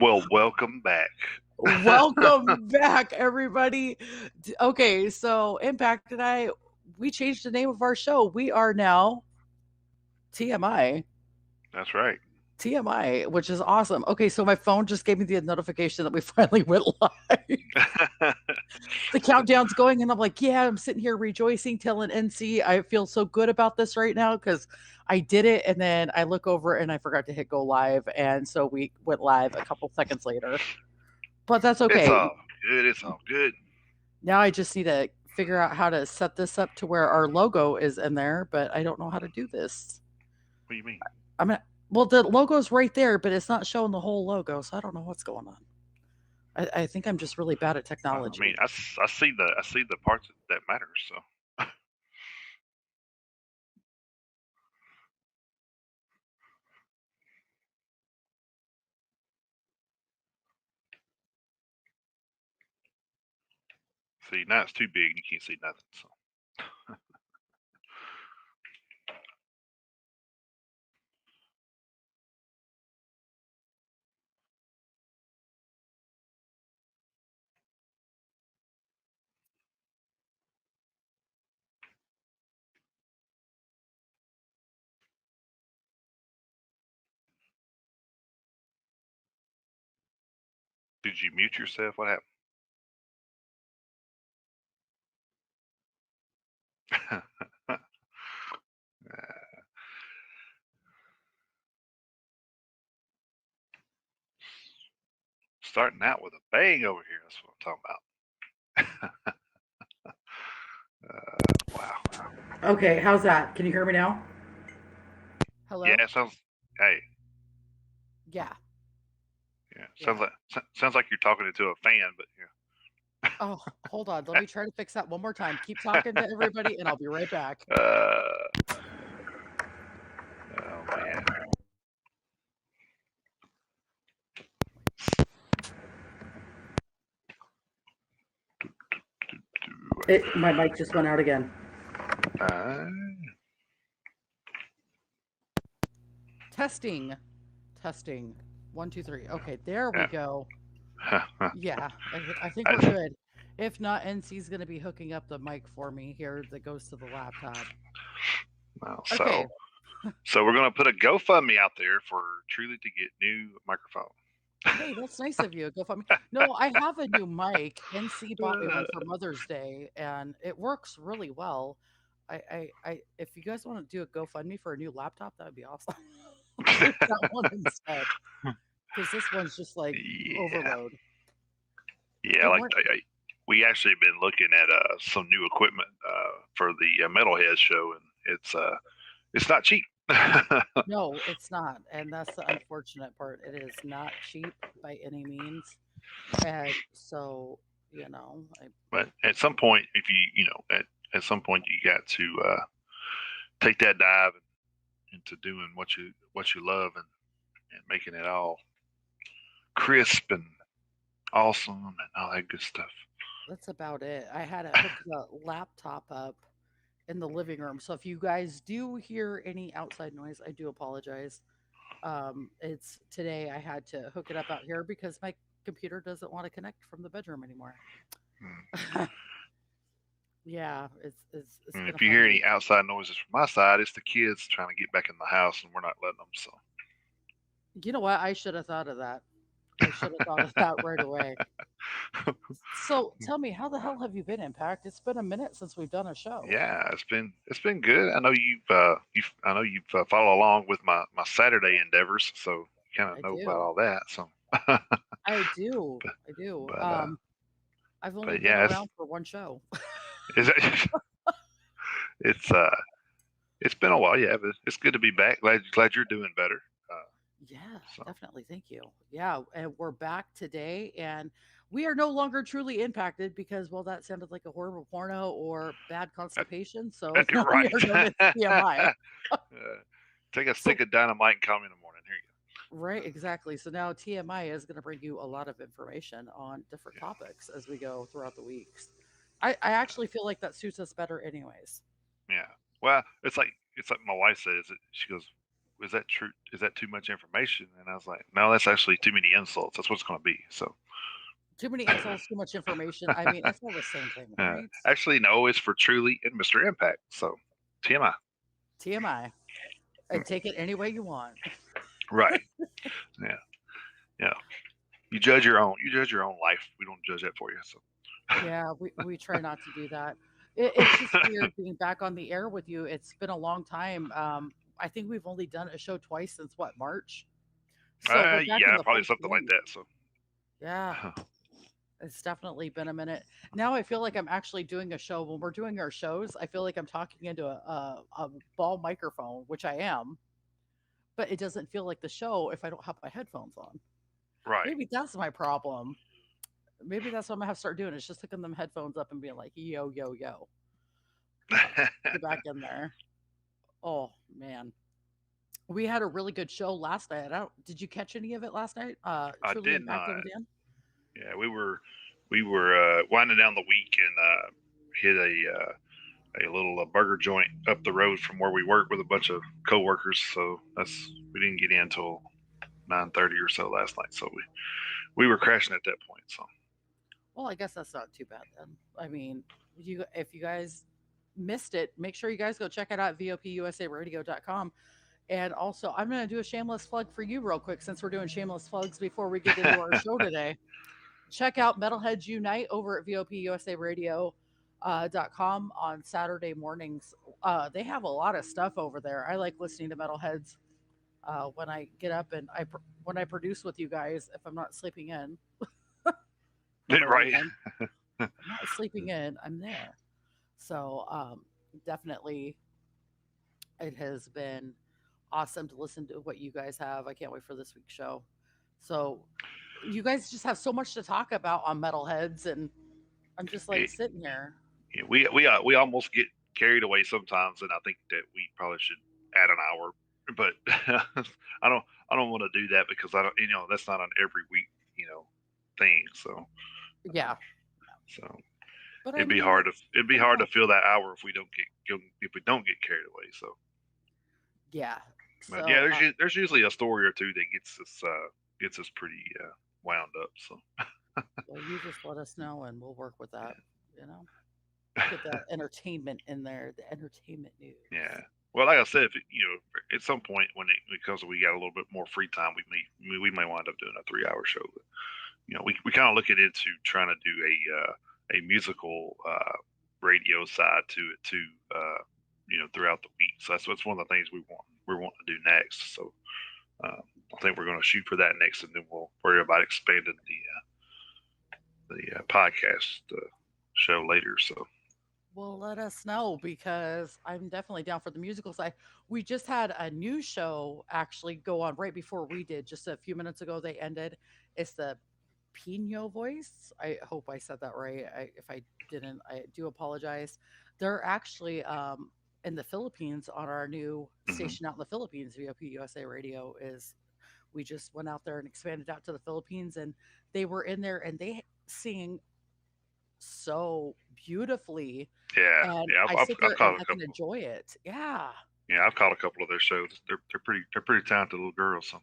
Well, welcome back. Welcome back, everybody. Okay, so Impact and I, we changed the name of our show. We are now TMI. That's right. TMI, which is awesome. Okay, so my phone just gave me the notification that we finally went live. The countdown's going, and I'm like, yeah, I'm sitting here rejoicing, telling NC I feel so good about this right now because I did it. And then I look over and I forgot to hit go live. And so we went live a couple seconds later. But that's It's okay. all good. It's all good. Now I just need to figure out how to set this up to where our logo is in there, but I don't know how to do this. What do you mean? I'm gonna, well, the logo's right there, but it's not showing the whole logo, so I don't know what's going on. I think I'm just really bad at I mean, technology. I see the parts that matter. So, see now it's too big. You can't see nothing. So, did you mute yourself? What happened? Starting out with a bang over here. That's what I'm talking about. Wow. Okay, how's that? Can you hear me now? Yeah, Hello? it sounds. Hey, Yeah, yeah, yeah. sounds like you're talking into a fan, but Oh, hold on. Let me try to fix that one more time. Keep talking to everybody, and I'll be right back. yeah. Oh man. My mic just went out again. Uh, Testing, testing. One, two, three. Okay, there we yeah. go. Yeah, I think we're I, good. If not, NC's going to be hooking up the mic for me here that goes to the laptop. well, Okay. so we're gonna put a GoFundMe out there for Truly to get new microphone. Hey, that's nice of you. Go for me. No, I have a new mic. NC bought me one for Mother's Day, and it works really well. If you guys want to do a GoFundMe for a new laptop, that would be awesome. I'll do that one instead because this one's just like Yeah, overload. yeah. Good Like morning. we actually been looking at some new equipment for the Metalhead show, and it's not cheap. No, it's not, and that's the unfortunate part. It is not cheap by any means, and so, But at some point, if at some point you got to take that dive into doing what you love and making it all crisp and awesome and all that good stuff. that's about it. I had to hook the laptop up in the living room, so if you guys do hear any outside noise, I do apologize. It's today I had to hook it up out here because my computer doesn't want to connect from the bedroom anymore. Mm. Yeah, it's And been a if you fun hear week. any outside noises from my side, it's the kids trying to get back in the house, and we're not letting them. So, You know what? I should have thought of that. I should have thought of that right away. So tell me, how the hell have you been, Impact? It's been a minute since we've done a show. yeah, it's been good. I know you've followed along with my Saturday endeavors, so you kind of I know about do. all that. So, I do. but I do. but, uh, I've only but been yeah, around for one show. it's it's it's been a while. Yeah, but it's good to be back. Glad you're doing better. Uh, Yeah, so definitely. Thank you. Yeah, and we're back today, and we are no longer truly impacted because, well, that sounded like a horrible porno or bad that, constipation. So now we right. are known as TMI. Take a stick So, of dynamite and call me in the morning. Here you right, exactly. So now TMI is going to bring you a lot of information on different go. topics as we go throughout the weeks. I actually feel like that suits us better, anyways. Yeah. Well, it's like my wife says. She goes, is that true? Is that too much information? And I was like, no, that's actually too many insults. That's what it's going to be. So, Too many insults, too much information. I mean, it's all the same thing, right? actually, no, it's for Truly and Mr. Impact. So, TMI. TMI. And take it any way you want. Right. Yeah. Yeah. You judge your own. You judge your own life. We don't judge that for you. So. Yeah, we try not to do that. It's just weird being back on the air with you. It's been a long time. I think we've only done a show twice since what, March? So we're back in Yeah, the probably full something like swing. that. So. Yeah, it's definitely been a minute. Now I feel like I'm actually doing a show. When we're doing our shows, I feel like I'm talking into a ball microphone, which I am, but it doesn't feel like the show if I don't have my headphones on. Right. Maybe that's my problem. Maybe that's what I'm gonna have to start doing. Is just hooking them headphones up and being like, yo, yo, yo. Get back in there. Oh man. We had a really good show last night. Did you catch any of it last night? I Truly did Impacted not. with Dan? Yeah, we were winding down the week and hit a little burger joint up the road from where we work with a bunch of coworkers. So we didn't get in until 9:30 or so last night. So we were crashing at that point. So. Well, I guess that's not too bad then. I mean, if you guys missed it, make sure you guys go check it out at vopusaradio.com. And also, I'm going to do a shameless plug for you real quick since we're doing shameless plugs before we get into our show today. Check out Metalheads Unite over at vopusaradio.com on Saturday mornings. They have a lot of stuff over there. I like listening to Metalheads when I get up and when I produce with you guys if I'm not sleeping in. Right. I'm not sleeping in. I'm there. So definitely, it has been awesome to listen to what you guys have. I can't wait for this week's show. So you guys just have so much to talk about on Metalheads, and I'm just like sitting here. Yeah, we almost get carried away sometimes, and I think that we probably should add an hour. But I don't want to do that because I don't, that's not an every week, thing. So yeah. So but it'd be hard to fill that hour if we don't get carried away. So yeah. But yeah, there's usually a story or two that gets us pretty wound up. So well, you just let us know and we'll work with that. Get that entertainment in there, the entertainment news. Yeah. Well, like I said, at some point because we got a little bit more free time, we may wind up doing a 3-hour show. But, we kind of look at it to trying to do a musical radio side to it too. Throughout the week. So that's one of the things we're wanting to do next. So I think we're going to shoot for that next, and then we'll worry about expanding the podcast show later. So. Well, let us know because I'm definitely down for the musical side. We just had a new show actually go on right before we did. Just a few minutes ago, they ended. It's the Pino Voice. I hope I said that right. If I didn't, I do apologize. They're actually in the Philippines on our new station out in the Philippines. VOP USA Radio we just went out there and expanded out to the Philippines, and they were in there and they sing so beautifully. Yeah, and yeah. I sit there and I can enjoy it. Yeah. Yeah, I've caught a couple of their shows. They're pretty talented little girls. So.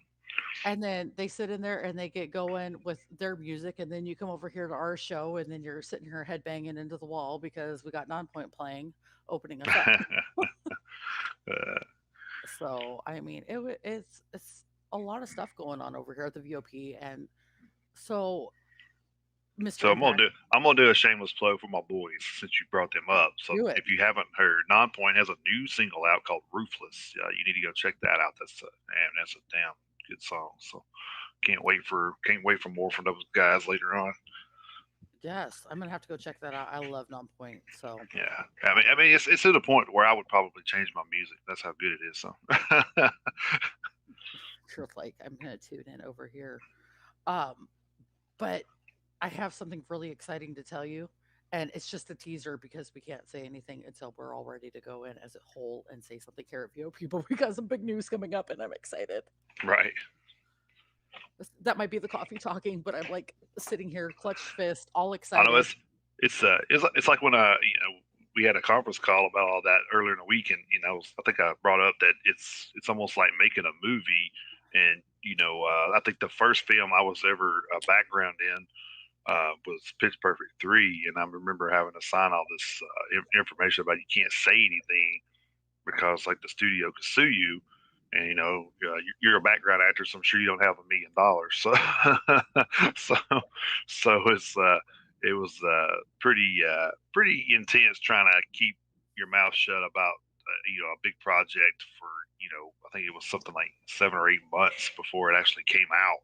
And then they sit in there and they get going with their music, and then you come over here to our show, and then you're sitting here headbanging into the wall because we got Nonpoint playing, opening us up. So I mean, it's a lot of stuff going on over here at the VOP, and so Mr. So I'm gonna do a shameless plug for my boys since you brought them up. So if you haven't heard, Nonpoint has a new single out called "Roofless." You need to go check that out. That's a damn good song. So can't wait for more from those guys later on. Yes, I'm gonna have to go check that out. I love Nonpoint. So yeah, I mean it's to the point where I would probably change my music. That's how good it is. So you're like, I'm gonna tune in over here. But I have something really exciting to tell you, and it's just a teaser because we can't say anything until we're all ready to go in as a whole and say something here at VOP. But we got some big news coming up, and I'm excited. Right. That might be the coffee talking, but I'm like sitting here, clutched fist, all excited. I know it's like when we had a conference call about all that earlier in the week, and I think I brought up that it's almost like making a movie, and I think the first film I was ever a background in was Pitch Perfect 3, and I remember having to sign all this information about you can't say anything because like the studio could sue you, and you're a background actor, so I'm sure you don't have $1 million. So it was pretty intense trying to keep your mouth shut about a big project for I think it was something like 7 or 8 months before it actually came out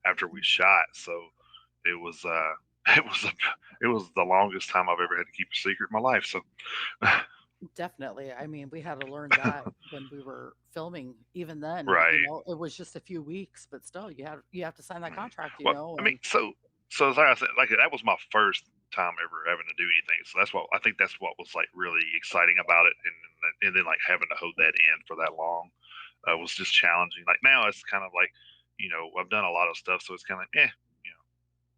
after we shot. So it was it was it was the longest time I've ever had to keep a secret in my life. So Definitely. I mean, we had to learn that when we were filming. Even then, right. it was just a few weeks, but still, you have to sign that Right. contract, Well, I mean, and so as I said, like that was my first time ever having to do anything. So that's what I think that's what was like really exciting about it, and then like having to hold that in for that long was just challenging. Like now it's kind of like I've done a lot of stuff, so it's kind of like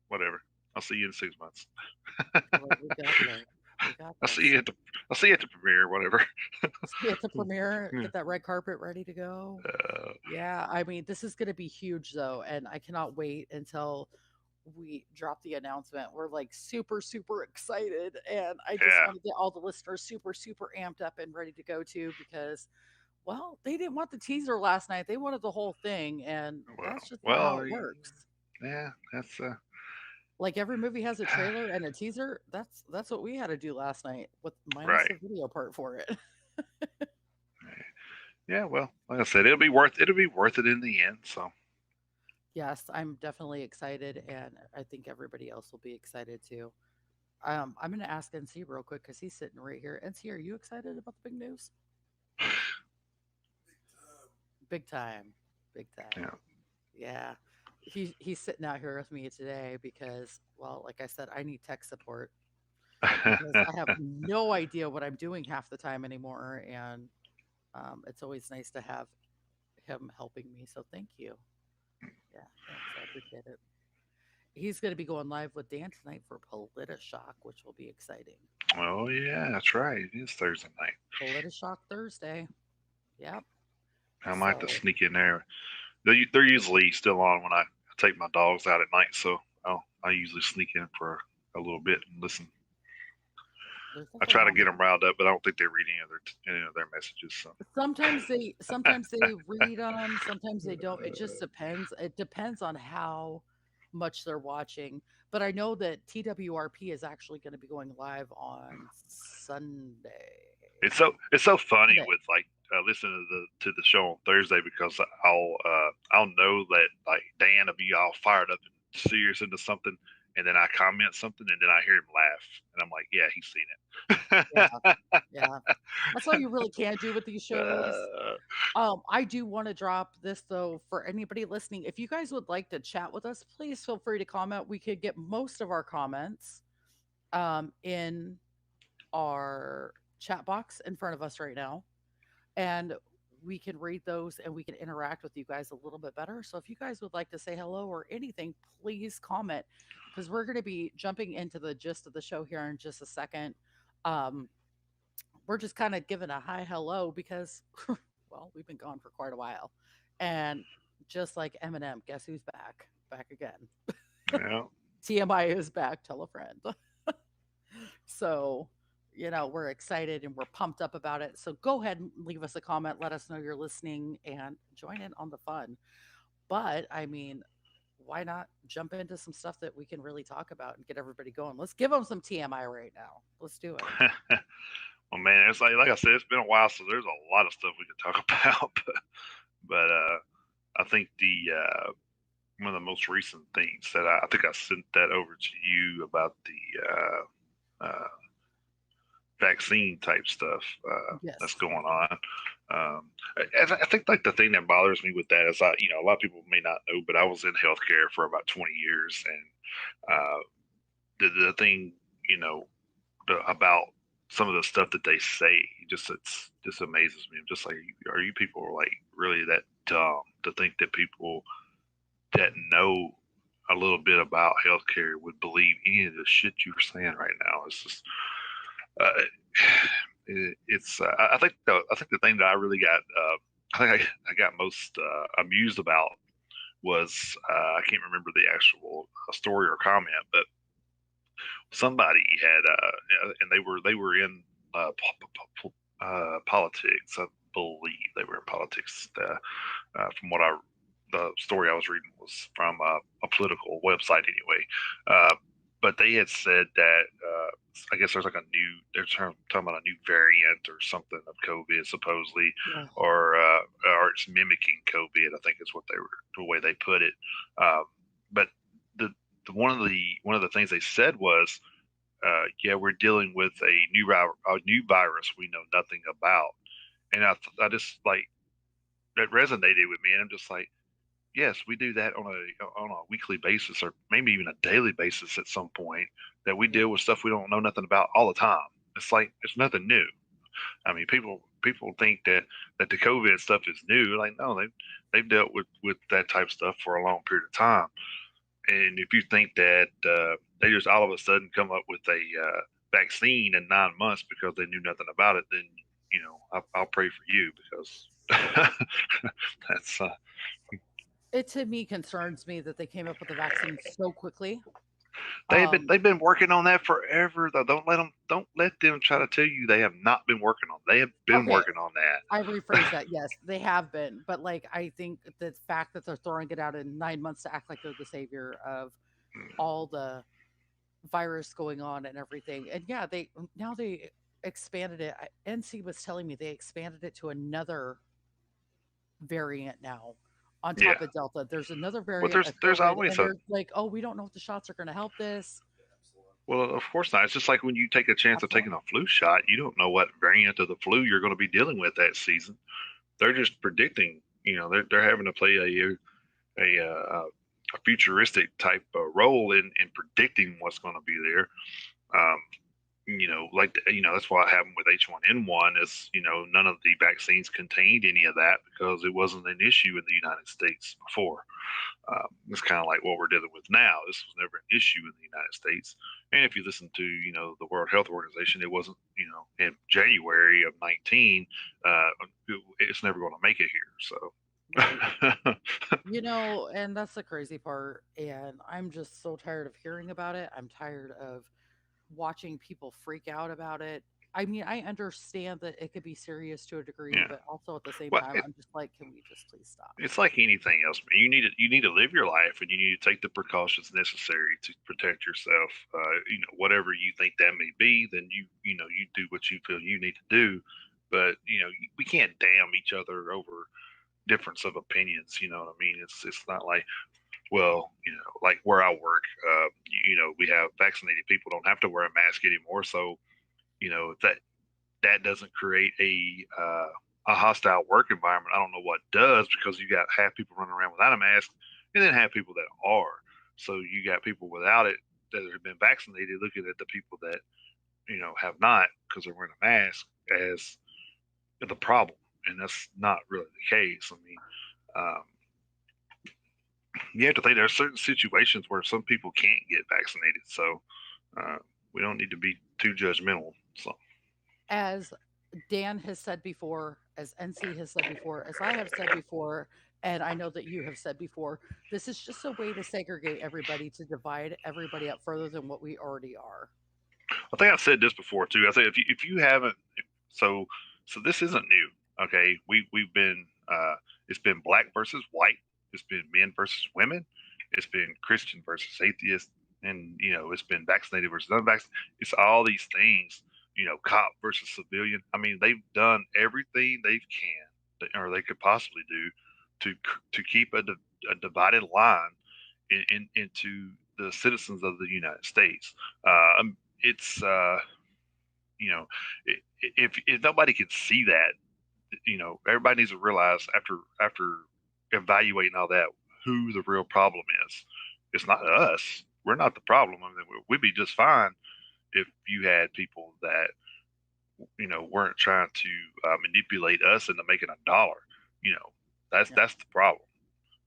whatever. I'll see you in 6 months. we got this. We got I'll see this. you at the I'll see you at the premiere, whatever. Get the premiere, get that red carpet ready to go. uh, Yeah, I mean, this is going to be huge though, and I cannot wait until we drop the announcement. We're like super, super excited, and I just yeah. want to get all the listeners super, super amped up and ready to go too because, well, they didn't want the teaser last night. They wanted the whole thing, and that's just not how Well, it works. yeah. That's Like every movie has a trailer and a teaser. That's what we had to do last night with minus right. the video part for it. Yeah. Well, like I said, it'll be worth it in the end. So. Yes, I'm definitely excited, and I think everybody else will be excited too. I'm going to ask NC real quick because he's sitting right here. NC, are you excited about the big news? Big time, big time. Yeah. Yeah, he's sitting out here with me today because, well, like I said, I need tech support because I have no idea what I'm doing half the time anymore, and it's always nice to have him helping me. So thank you. Yeah, thanks. I appreciate it. He's going to be going live with Dan tonight for Politishock, which will be exciting. Oh yeah, that's right. It is Thursday night. Politishock Thursday. Yep. I might have to So sneak in there. They're usually still on when I take my dogs out at night, so I usually sneak in for a little bit and listen. there's I nothing try to wrong get with them riled up, but I don't think they read any of their messages. So. sometimes they read them, sometimes they don't. It just depends. It depends on how much they're watching. But I know that TWRP is actually going to be going live on Sunday. It's so funny Sunday. with like listening to the show on Thursday because I'll know that like Dan will be all fired up and serious into something, and then I comment something, and then I hear him laugh, and I'm like, yeah, he's Yeah, seen it. yeah. That's all you really can do with these shows. uh, I do want to drop this though for anybody listening. If you guys would like to chat with us, please feel free to comment. We could get most of our comments in our chat box in front of us right now, and we can read those and we can interact with you guys a little bit better. So if you guys would like to say hello or anything, please comment because we're going to be jumping into the gist of the show here in just a second. Um, we're just kind of giving a hi hello because well, we've been gone for quite a while. And just like Eminem, guess who's back? Back again. yeah. TMI is back, tell a friend. So, we're excited and we're pumped up about it. So go ahead and leave us a comment, let us know you're listening and join in on the fun. But I mean, why not jump into some stuff that we can really talk about and get everybody going? Let's give them some TMI right now. Let's do it. Well, man, it's like I said, it's been a while, so there's a lot of stuff we could talk about. But I think the one of the most recent things that I think I sent that over to you about the vaccine type stuff that's Yes. going on. I think like the thing that bothers me with that is a lot of people may not know, but I was in healthcare for about 20 years, and the thing about some of the stuff that they say it's just amazes me. I'm just like, are you people like really that dumb to think that people that know a little bit about healthcare would believe any of the shit you're saying right now? It's just uh, it's I think the thing that I really got I got most amused about was I can't remember the actual story or comment, but somebody had and they were in politics. I believe they were in politics. From what the story I was reading was from a political website anyway. But they had said that I guess there's like they're talking about a new variant or something of COVID supposedly, Yeah. or it's mimicking COVID. I think is what the way they put it. But the one of the things they said was, yeah, we're dealing with a new virus we know nothing about, and I just like that resonated with me, and I'm just like, yes, we do that on a weekly basis or maybe even a daily basis at some point. That we deal with stuff we don't know nothing about all the time. It's like it's nothing new. I mean, people think that the COVID stuff is new. Like, no, they've dealt with that type of stuff for a long period of time. And if you think that they just all of a sudden come up with a vaccine in 9 months because they knew nothing about it, then I'll pray for you because that's It to me concerns me that they came up with the vaccine so quickly. they've been working on that forever though. Don't let them try to tell you they have not been working on. They have been Okay, working on that. I rephrase that. Yes, they have been, but like I think the fact that they're throwing it out in 9 months to act like they're the savior of all the virus going on and everything, and yeah, they expanded it. NC was telling me they expanded it to another variant now on Yeah. top of Delta. There's another Well, variant of there's COVID, always and a they're like, "Oh, we don't know if the shots are going to help this." well, of course not. It's just like when you take a chance of taking Absolutely. a flu shot, you don't know what variant of the flu you're going to be dealing with that season. They're just predicting. They're having to play a futuristic type role in predicting what's going to be there. Um, that's what happened with H1N1 is, none of the vaccines contained any of that because it wasn't an issue in the United States before. It's kind of like what we're dealing with now. This was never an issue in the United States. And if you listen to, the World Health Organization, it wasn't, in January of 19, it's never going to make it here. So, Right. And that's the crazy part. And I'm just so tired of hearing about it. I'm tired of watching people freak out about it. I mean, I understand that it could be serious to a degree, yeah. but also at the same Well, time, I'm just like, can we just please stop? it's like anything else. You need to live your life, and you need to take the precautions necessary to protect yourself. Whatever you think that may be, then you do what you feel you need to do. But we can't damn each other over difference of opinions. You know what I mean? It's not like, well, like where I work, we have vaccinated people don't have to wear a mask anymore. So if that doesn't create a hostile work environment, I don't know what does, because you got half people running around without a mask and then half people that are. So you got people without it that have been vaccinated looking at the people that have not because they're wearing a mask as the problem, and that's not really the case. I mean, um, you have to think there are certain situations where some people can't get vaccinated, so uh, we don't need to be too judgmental. So As Dan has said before, as NC has said before, as I have said before, and I know that you have said before, this is just a way to segregate everybody, to divide everybody up further than what we already are. I think I've said this before too. I say if you haven't, so this isn't new. Okay, we've been it's been black versus white, it's been men versus women, it's been Christian versus atheist, and it's been vaccinated versus unvaccinated. It's all these things. Cop versus civilian. I mean, they've done everything they can or they could possibly do to keep a divided line into the citizens of the United States. It's you know if nobody can see that, everybody needs to realize after evaluating all that who the real problem is. It's not us. We're not the problem. I mean, we'd be just fine if you had people that weren't trying to manipulate us into making a dollar. You know, Yeah. that's the problem.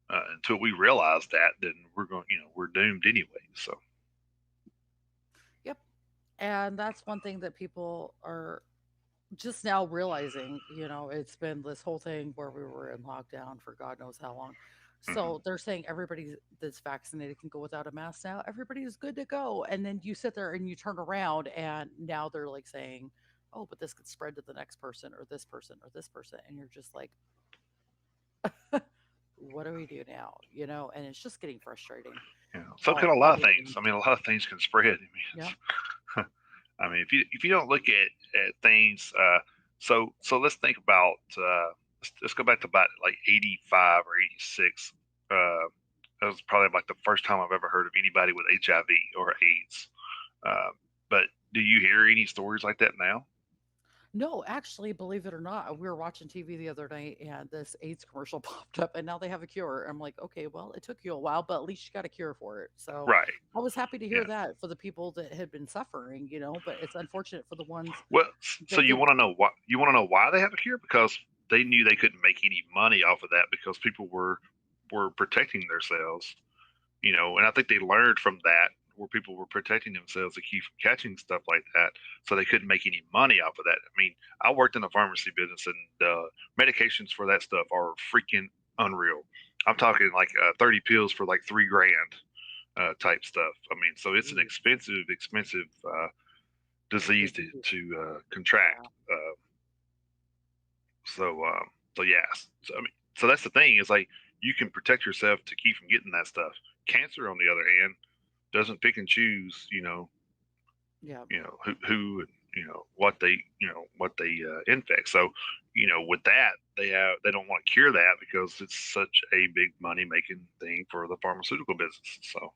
Until we realize that, then we're going. We're doomed anyway. So Yep. And that's one thing that people are just now realizing, it's been this whole thing where we were in lockdown for God knows how long. Hmm. So they're saying everybody that's vaccinated can go without a mask now. Everybody is good to go. And then you sit there and you turn around and now they're like saying, oh, but this could spread to the next person or this person or this person. And you're just like, what do we do now? And it's just getting frustrating. So can a All lot of the things. things. I mean, a lot of things can spread. I mean, Yeah. I mean, if you don't look at things, so let's think about let's go back to about like 85 or 86. Uh, that was probably like the first time I've ever heard of anybody with HIV or AIDS. Uh, but do you hear any stories like that now? No, actually, believe it or not, we were watching TV the other night and this AIDS commercial popped up and now they have a cure. I'm like, okay, well, it took you a while, but at least you got a cure for it. So Right. I was happy to hear Yeah. that for the people that had been suffering, but it's unfortunate for the ones Well, so that you didn't. want to know why? You want to know why they have a cure? Because they knew they couldn't make any money off of that because people were protecting themselves, and I think they learned from that where people were protecting themselves to keep from catching stuff like that, so they couldn't make any money off of that. I mean, I worked in the pharmacy business, and medications for that stuff are freaking unreal. I'm talking like 30 pills for like 3 grand type stuff. I mean, so it's an Ooh, expensive disease to disease. contract. Yeah. So yeah. So I mean, so that's the thing is like you can protect yourself to keep from getting that stuff. Cancer, on the other hand, doesn't pick and choose. Yeah. Who what they infect. So with that they don't want to cure that because it's such a big money making thing for the pharmaceutical business. So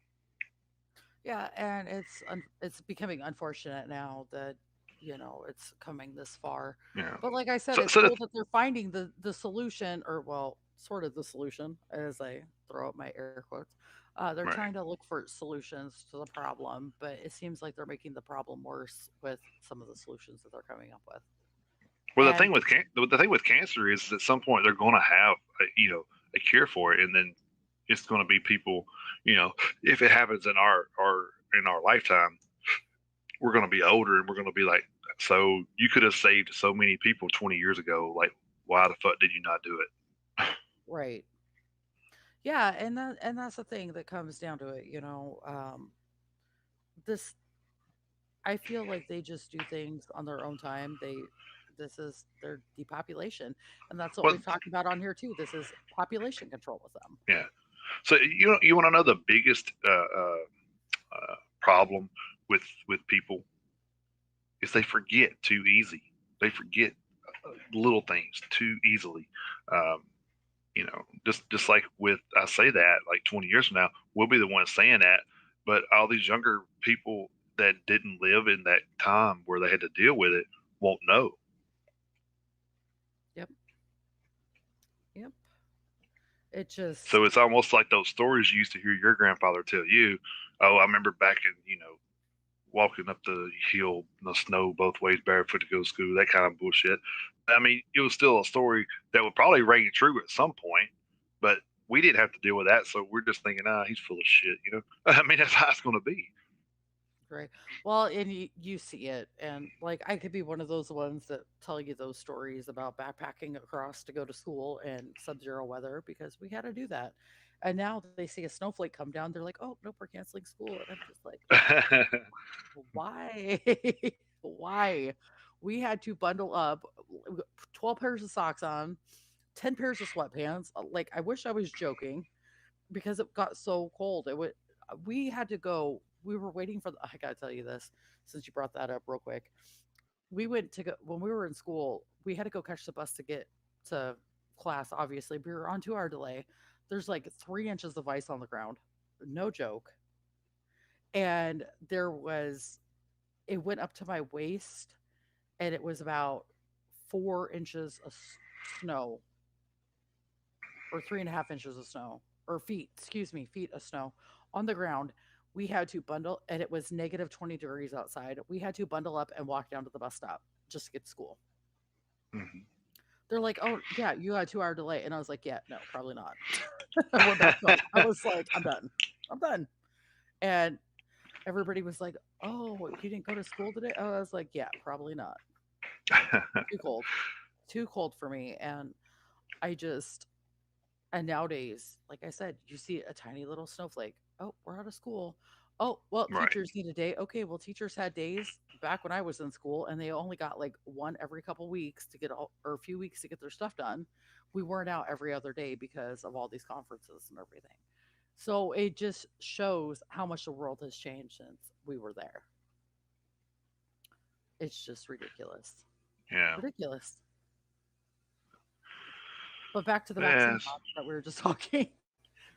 Yeah, and it's becoming unfortunate now that it's coming this far. yeah. But like I said, So it's so the, cool that they're finding the solution, or well, sort of the solution, as I throw up my air quotes. They're right. trying to look for solutions to the problem, but it seems like they're making the problem worse with some of the solutions that they're coming up with. Well, And the thing with cancer is at some point they're going to have a cure for it, and then it's going to be people, if it happens in our lifetime, we're going to be older and we're going to be like, so you could have saved so many people 20 years ago. Like, why the fuck did you not do it? right, yeah, and that's the thing that comes down to it. This I feel like they just do things on their own time. This is their depopulation, and that's what Well, we've talked about on here too. This is population control with them. yeah. So you want to know the biggest problem with people is they forget too easy. They forget little things too easily. Um, just like with I say that like 20 years from now, we'll be the ones saying that, but all these younger people that didn't live in that time where they had to deal with it won't know. Yep, yep. It So just it's almost like those stories you used to hear your grandfather tell you. Oh, I remember back in walking up the hill in the snow both ways barefoot to go to school, that kind of bullshit. I mean, it was still a story that would probably ring true at some point, but we didn't have to deal with that. So we're just thinking, he's full of shit. I mean, that's how it's going to be. great. Well, and you see it, and like I could be one of those ones that tell you those stories about backpacking across to go to school in sub-zero weather because we had to do that. And now they see a snowflake come down, they're like, "Oh, nope, we're canceling school." And I'm just like, why? Why? We had to bundle up 12 pairs of socks on, 10 pairs of sweatpants. Like, I wish I was joking because it got so cold. We had to go. We were waiting for I gotta tell you this since you brought that up real quick. We went to go when we were in school, we had to go catch the bus to get to class, obviously. We were on 2 hour delay. There's like 3 inches of ice on the ground. No joke. And it went up to my waist and it was about 4 inches of snow or 3.5 inches of snow or feet, excuse me, feet of snow on the ground. We had to bundle, and it was negative 20 degrees outside. We had to bundle up and walk down to the bus stop just to get to school. Mhm. They're like, "Oh, yeah, you got a 2 hour delay." And I was like, "Yeah, no, probably not." I went back home. I was like, "I'm done. I'm done." And everybody was like, "Oh, you didn't go to school today?" Oh, I was like, "Yeah, probably not. Too cold. Too cold for me." And I just and nowadays, like I said, you see a tiny little snowflake. Oh, we're out of school. Oh, well, Right. teachers need a day. Okay, well, teachers had days back when I was in school, and they only got like one every couple weeks to get all, or a few weeks to get their stuff done. We weren't out every other day because of all these conferences and everything. So it just shows how much the world has changed since we were there. It's just ridiculous. Yeah. Ridiculous. But back to the vaccine Yes. box that we were just talking.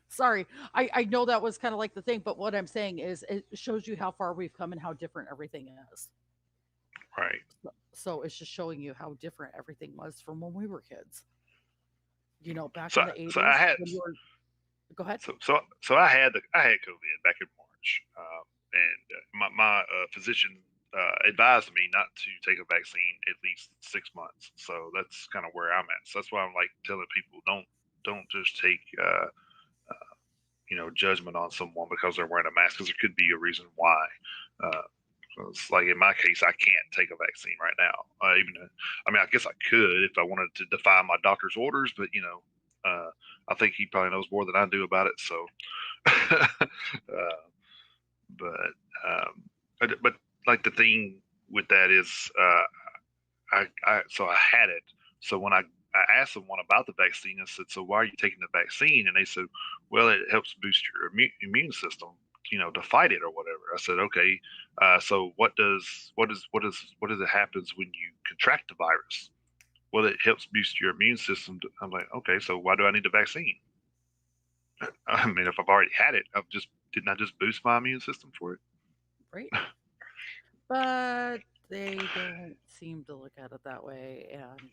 Sorry, I know that was kind of like the thing, but what I'm saying is it shows you how far we've come and how different everything is. Right. So it's just showing you how different everything was from when we were kids. You know, back So in the so I 80s had when you were, go ahead. so I had COVID back in March, and my physician advised me not to take a vaccine at least 6 months. So that's kind of where I'm at. So that's why I'm like telling people don't just take judgment on someone because they're wearing a mask, because there could be a reason why. Uh, so it's like in my case, I can't take a vaccine right now. I mean, I guess I could if I wanted to defy my doctor's orders, but I think he probably knows more than I do about it. So, but but like the thing with that is, I had it. So when I asked someone about the vaccine, I said, "So why are you taking the vaccine?" And they said, "Well, it helps boost your immune system, to fight it or whatever." I said, "Okay, so what does it happens when you contract the virus?" Well, it helps boost your immune system. I'm like, okay, so why do I need the vaccine? I mean, if I've already had it, didn't I just boost my immune system for it? Right. But they don't seem to look at it that way. And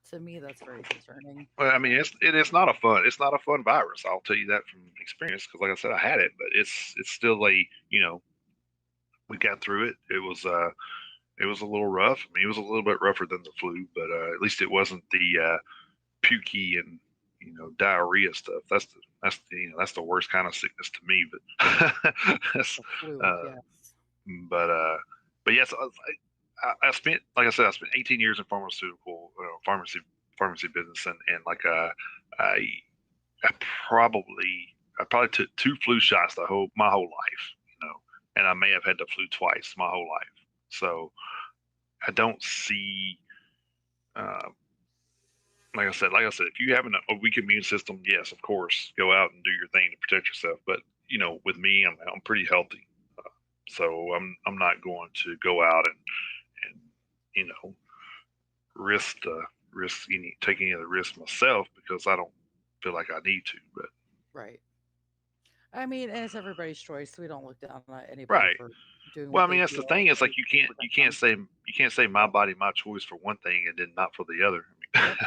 to me, that's very concerning. Well, I mean, it's not a fun virus. I'll tell you that from experience, because, like I said, I had it, but it's still we got through it. It was a little rough. I mean, it was a little bit rougher than the flu, but at least it wasn't the pukey and diarrhea stuff. That's the worst kind of sickness to me. But that's, The flu, uh, yes. but uh, but yes, I spent, like I said, I spent 18 years in pharmacy business, and like I I probably took two flu shots my whole life, and I may have had the flu twice my whole life. So I don't see, uh, like I said, if you have a weak immune system, yes, of course, go out and do your thing to protect yourself. But with me, I'm pretty healthy, so I'm not going to go out and you know risk taking any of the risk myself, because I don't feel like I need to. But Right. I mean, and it's everybody's choice. We don't look down at anybody right. for doing Well, what I mean, they that's the feel thing. Is to like you protect can't them. say my body, my choice for one thing, and then not for the other. Yep.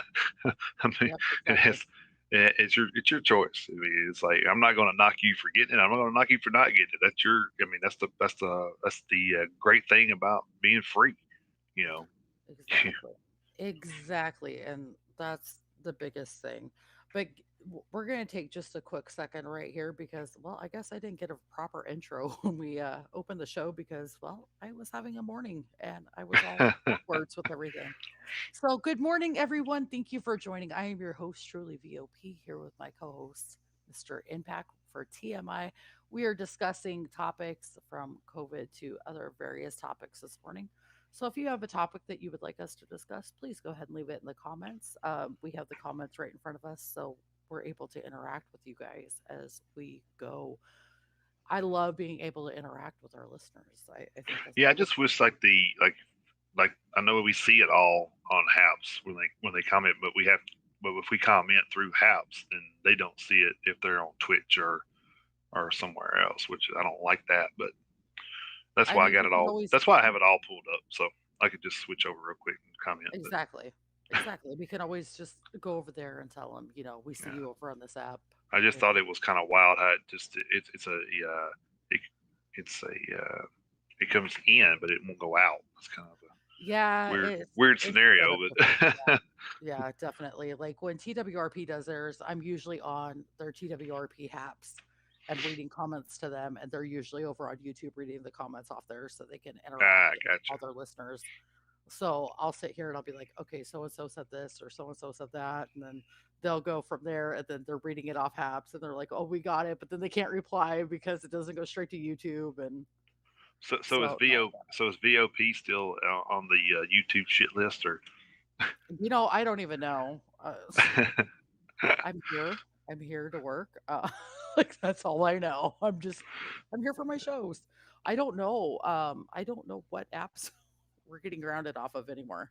I mean, Yep. it Exactly. has, it's your choice. I mean, it's like I'm not going to knock you for getting it. I'm not going to knock you for not getting it. That's your. I mean, that's the great thing about being free. You know. Exactly. Exactly. And that's the biggest thing. But we're going to take just a quick second right here because, well, I guess I didn't get a proper intro when we opened the show because, well, I was having a morning and I was all backwards with everything. So, good morning, everyone. Thank you for joining. I am your host, Truly VOP, here with my co host, Mr. Impact for TMI. We are discussing topics from COVID to other various topics this morning. So, if you have a topic that you would like us to discuss, please go ahead and leave it in the comments. We have the comments right in front of us, so we're able to interact with you guys as we go. I love being able to interact with our listeners. I think that's Yeah, I just wonderful. wish like I know we see it all on Haps when they comment, but if we comment through Haps, then they don't see it if they're on Twitch or somewhere else, which I don't like that. But that's I why I mean, got we it can all. always That's why I have it all pulled up, so I could just switch over real quick and comment. But exactly. Exactly. We can always just go over there and tell them, we see yeah, you over on this app. I just And thought it was kind of wild how it, it's a it comes in, but it won't go out. It's kind of a yeah, weird it's weird it's set scenario, up different. but Yeah, definitely. Like when TWRP does theirs, I'm usually on their TWRP apps and reading comments to them, and they're usually over on YouTube reading the comments off there so they can interact Ah, with gotcha. all their listeners. So I'll sit here and I'll be like, okay, so and so said this or so and so said that, and then they'll go from there, and then they're reading it off Haps, and they're like, oh, we got it, but then they can't reply because it doesn't go straight to YouTube, and So is so no, VOP still on the YouTube shit list or? I don't even know. I'm here. I'm here to work. Like that's all I know. I'm here for my shows. I don't know. I don't know what apps we're getting grounded off of anymore.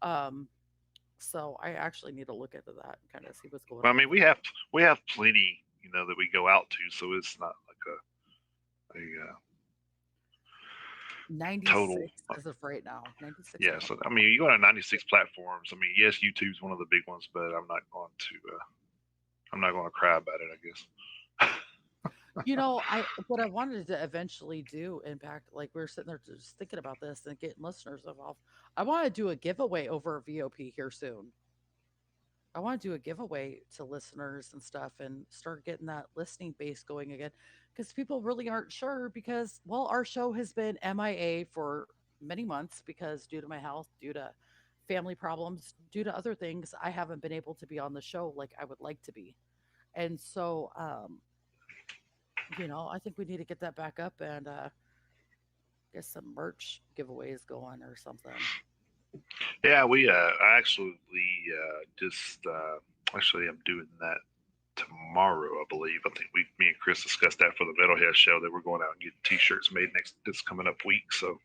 Um, so I actually need to look into that and kind of see what's going I on mean, with we have plenty, that we go out to, so it's not like a total. 96 as of right now. 96 Yeah, so I mean, you go on 96 platforms. I mean, yes, YouTube's one of the big ones, but I'm not going to cry about it, I guess. I what I wanted to eventually do, impact, like we were sitting there just thinking about this and getting listeners involved. I want to do a giveaway over VOP here soon. I want to do a giveaway to listeners and stuff and start getting that listening base going again because people really aren't sure because, well, our show has been MIA for many months because due to my health, due to family problems, due to other things, I haven't been able to be on the show like I would like to be. And so, I think we need to get that back up and get some merch giveaways going or something. Yeah, we I actually just actually I'm doing that tomorrow, I believe. I think me and Chris discussed that for the Metalhead show that we're going out and getting T-shirts made this coming up week. So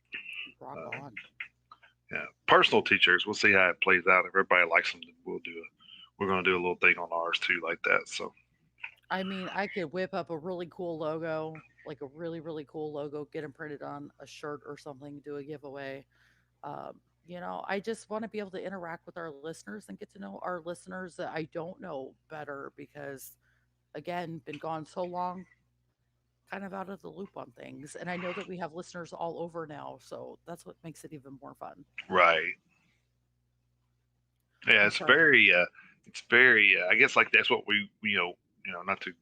Rock uh, on. yeah, personal T-shirts. We'll see how it plays out. If everybody likes them, then we're going to do a little thing on ours too, like that. So I mean, I could whip up a really cool logo, like a really, really cool logo, get them printed on a shirt or something, do a giveaway. I just want to be able to interact with our listeners and get to know our listeners that I don't know better because, again, been gone so long, kind of out of the loop on things. And I know that we have listeners all over now. So that's what makes it even more fun. right, yeah, I'm sorry. it's very. I guess like that's what we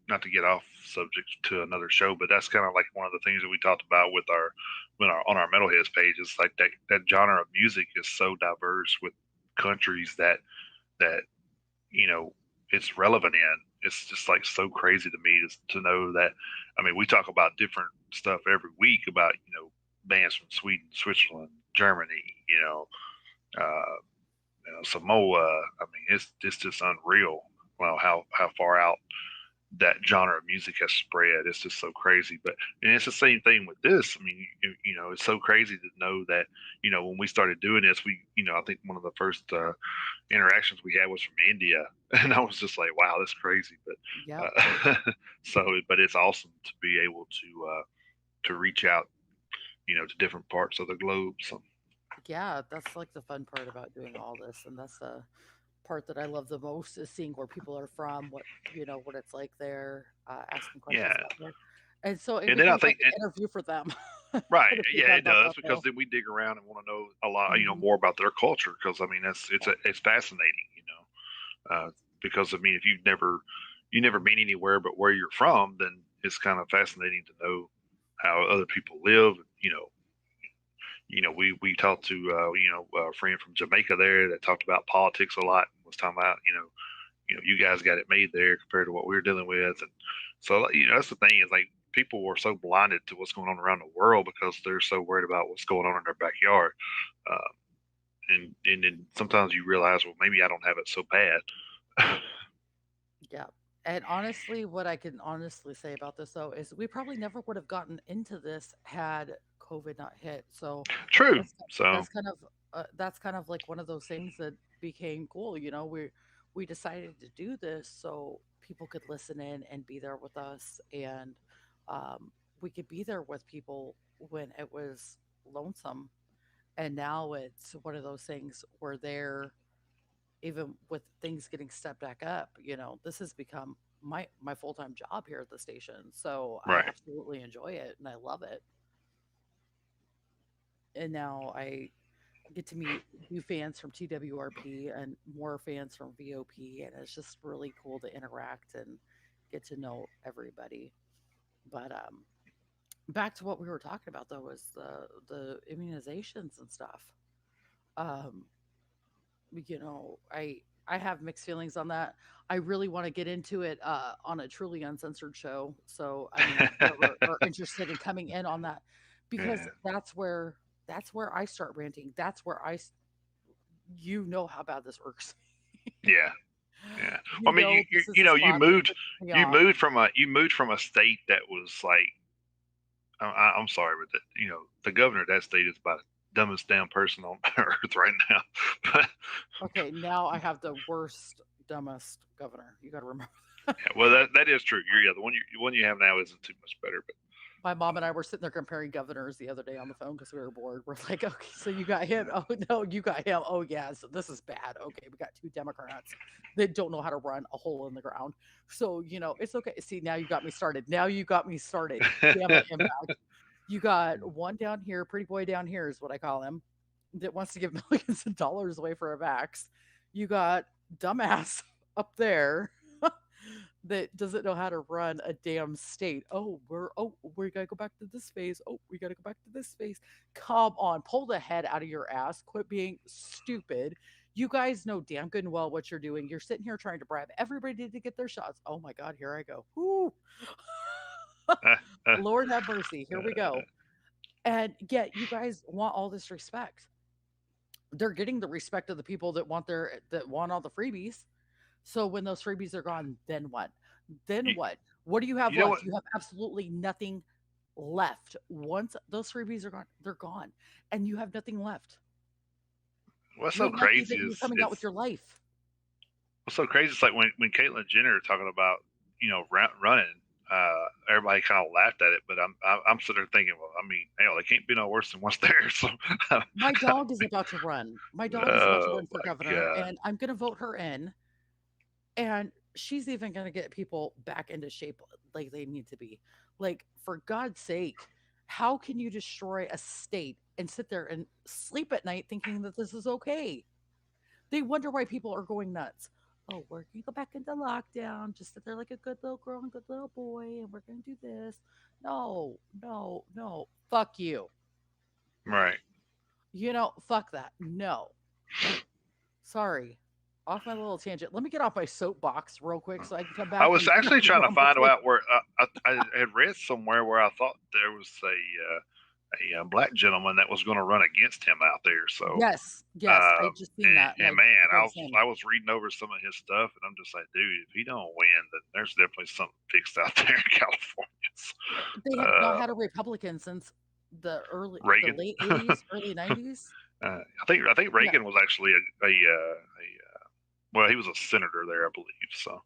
not to get off subject to another show, but that's kind of like one of the things that we talked about with our when our on our Metalheads page. It's like that genre of music is so diverse with countries that you know it's relevant in. It's just like so crazy to me to know that. I mean, we talk about different stuff every week about bands from Sweden, Switzerland, Germany, uh, Samoa. I mean, it's just unreal. Well, how far out that genre of music has spread. It's just so crazy. But and it's the same thing with this. I mean, it's so crazy to know that when we started doing this, I think one of the first interactions we had was from India, and I was just like, wow, that's crazy. But Yep. but it's awesome to be able to reach out, to different parts of the globe. So Yeah, that's like the fun part about doing all this. And that's the part that I love the most is seeing where people are from, what it's like there, asking questions yeah, about there. And so it and would then I be like think an interview for them. right. What if we Yeah, thought it about does that because though? then we dig around and want to know a lot, Mhm. more about their culture. Because I mean, it's fascinating, because I mean, if you never been anywhere but where you're from, then it's kind of fascinating to know how other people live. We talked to a friend from Jamaica there that talked about politics a lot and was talking about you guys got it made there compared to what we were dealing with. And so, that's the thing is like people were so blinded to what's going on around the world because they're so worried about what's going on in their backyard. Uh, and then sometimes you realize, well, maybe I don't have it so bad. Yeah. And honestly, what I can honestly say about this though is we probably never would have gotten into this had COVID not hit. So True. that's So that's kind of that's kind of like one of those things that became cool. We decided to do this so people could listen in and be there with us, and um, we could be there with people when it was lonesome. And now it's one of those things where they're even with things getting stepped back up, this has become my full-time job here at the station. So I right. absolutely enjoy it and I love it. And now I get to meet new fans from TWRP and more fans from VOP, and it's just really cool to interact and get to know everybody. But back to what we were talking about though was the immunizations and stuff. Um, I have mixed feelings on that. I really want to get into it on a truly uncensored show. So I mean, if you ever are interested in coming in on that, because Yeah. that's where I start ranting. That's where you know how bad this works. Yeah. Yeah. Well, You I mean, know this is you a know, spot that pisses me off. you moved from a state that was like, I'm sorry, but the governor of that state is about the dumbest damn person on earth right now. But Okay, now I have the worst, dumbest governor. You got to remember. yeah, well, that is true. The one you have now isn't too much better, but My mom and I were sitting there comparing governors the other day on the phone because we were bored. We're like, okay, so you got him. Oh, no, you got him. Oh, yeah, so this is bad. Okay, we got two Democrats that don't know how to run a hole in the ground. So, it's okay. See, now you got me started. Now you got me started. Damn it, Impact. You got one down here, pretty boy down here is what I call him, that wants to give millions of dollars away for a vax. You got dumbass up there that doesn't know how to run a damn state. We gotta go back to this phase. Oh, we gotta go back to this phase. Come on, pull the head out of your ass. Quit being stupid. You guys know damn good and well what you're doing. You're sitting here trying to bribe everybody to get their shots. Oh my God, here I go. Whoo. Lord have mercy. Here we go. And yet you guys want all this respect. They're getting the respect of the people that want all the freebies. So when those freebies are gone, then what? Then you, what? What do you have you know what? left? You have absolutely nothing left. Once those freebies are gone, they're gone. And you have nothing left. What's You're so lucky crazy that you're is coming out with your life. what's so crazy. It's like when Caitlyn Jenner talking about running. Everybody kind of laughed at it, but I'm sitting there thinking, well, I mean, hell, it can't be no worse than what's there. So, My dog is about to run. My dog is about to oh run for my governor, god, and I'm going to vote her in. And she's even going to get people back into shape like they need to be. Like, for God's sake, how can you destroy a state and sit there and sleep at night thinking that this is okay? They wonder why people are going nuts. Oh, we're going to go back into lockdown. Just sit there like a good little girl and good little boy, and we're going to do this. No, no, no. Fuck you. right? Fuck that. No. Sorry. Off my little tangent. Let me get off my soapbox real quick so I can come I back was and get actually on the trying to find conversation. out where I had read somewhere where I thought there was a black gentleman that was going to run against him out there. So, Yes, yes. I just seen that. and Like, man, very same. I was reading over some of his stuff, and I'm just like, dude, if he don't win, then there's definitely something fixed out there in California. They have not had a Republican since the Reagan. late 80s, early 90s. I think Yeah. Reagan was actually well, he was a senator there, I believe. So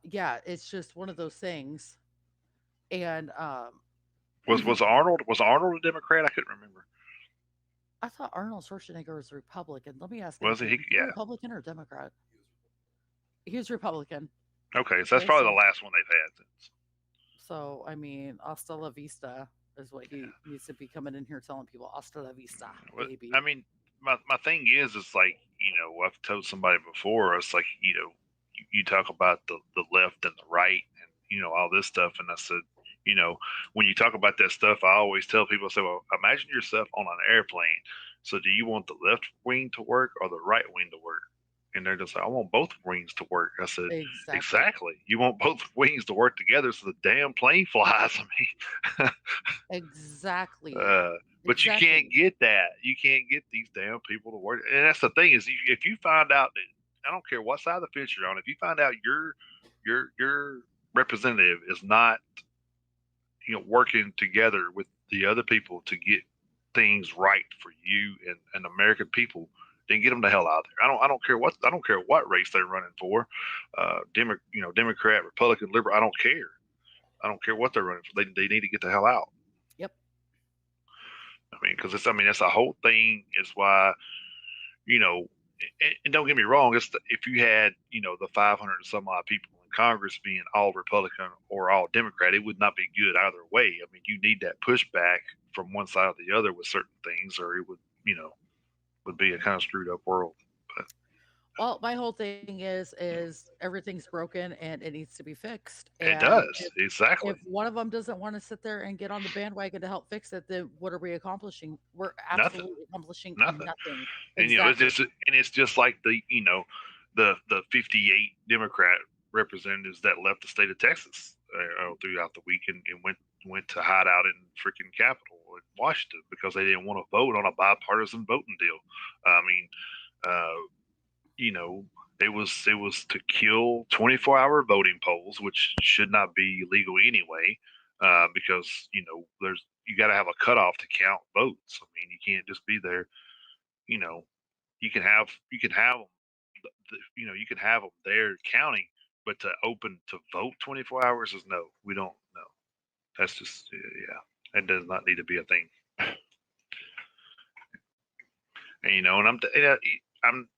Yeah, it's just one of those things. And was Arnold a Democrat? I couldn't remember. I thought Arnold Schwarzenegger was a Republican. Let me ask him Was again. he? Is he a Yeah. Republican or a Democrat? He was Republican. Okay, so that's Okay, probably the last one they've had since. so I mean, hasta la vista is what he needs to be coming in here telling people. Hasta la vista, baby. I mean, my thing is like I've told somebody before. It's like you talk about the left and the right and all this stuff, and I said when you talk about that stuff, I always tell people, I say, well, imagine yourself on an airplane. So do you want the left wing to work or the right wing to work? And they're just like, I want both wings to work. I said, Exactly. exactly. You want both wings to work together so the damn plane flies. I mean, Exactly. uh, but you can't Exactly. get that. You can't get these damn people to work. And that's the thing is, if you find out that I don't care what side of the fence you're on, if you find out your representative is not working together with the other people to get things right for you and American people, then get them the hell out of there. I don't care what race they're running for, Democrat, Republican, Liberal. I don't care. I don't care what they're running for. They need to get the hell out. Yep. I mean, because that's the whole thing. Is why and don't get me wrong. If you had the 500 and some odd people in Congress being all Republican or all Democrat, it would not be good either way. I mean, you need that pushback from one side or the other with certain things, or it would would be a kind of screwed up world. But Well, my whole thing is everything's broken and it needs to be fixed. It And does exactly if one of them doesn't want to sit there and get on the bandwagon to help fix it, then what are we accomplishing? We're nothing, absolutely accomplishing nothing. nothing. And it's Exactly. just it's just like the 58 Democrat representatives that left the state of Texas throughout the week and went to hide out in freaking Capitol in Washington because they didn't want to vote on a bipartisan voting deal. I mean, uh, you know, it was to kill 24-hour voting polls, which should not be legal anyway, because there's you got to have a cutoff to count votes. I mean, you can't just be there. You know, you can have them, you can have them there counting, but to open to vote 24 hours is no. We don't know. That's just yeah. That does not need to be a thing. And I'm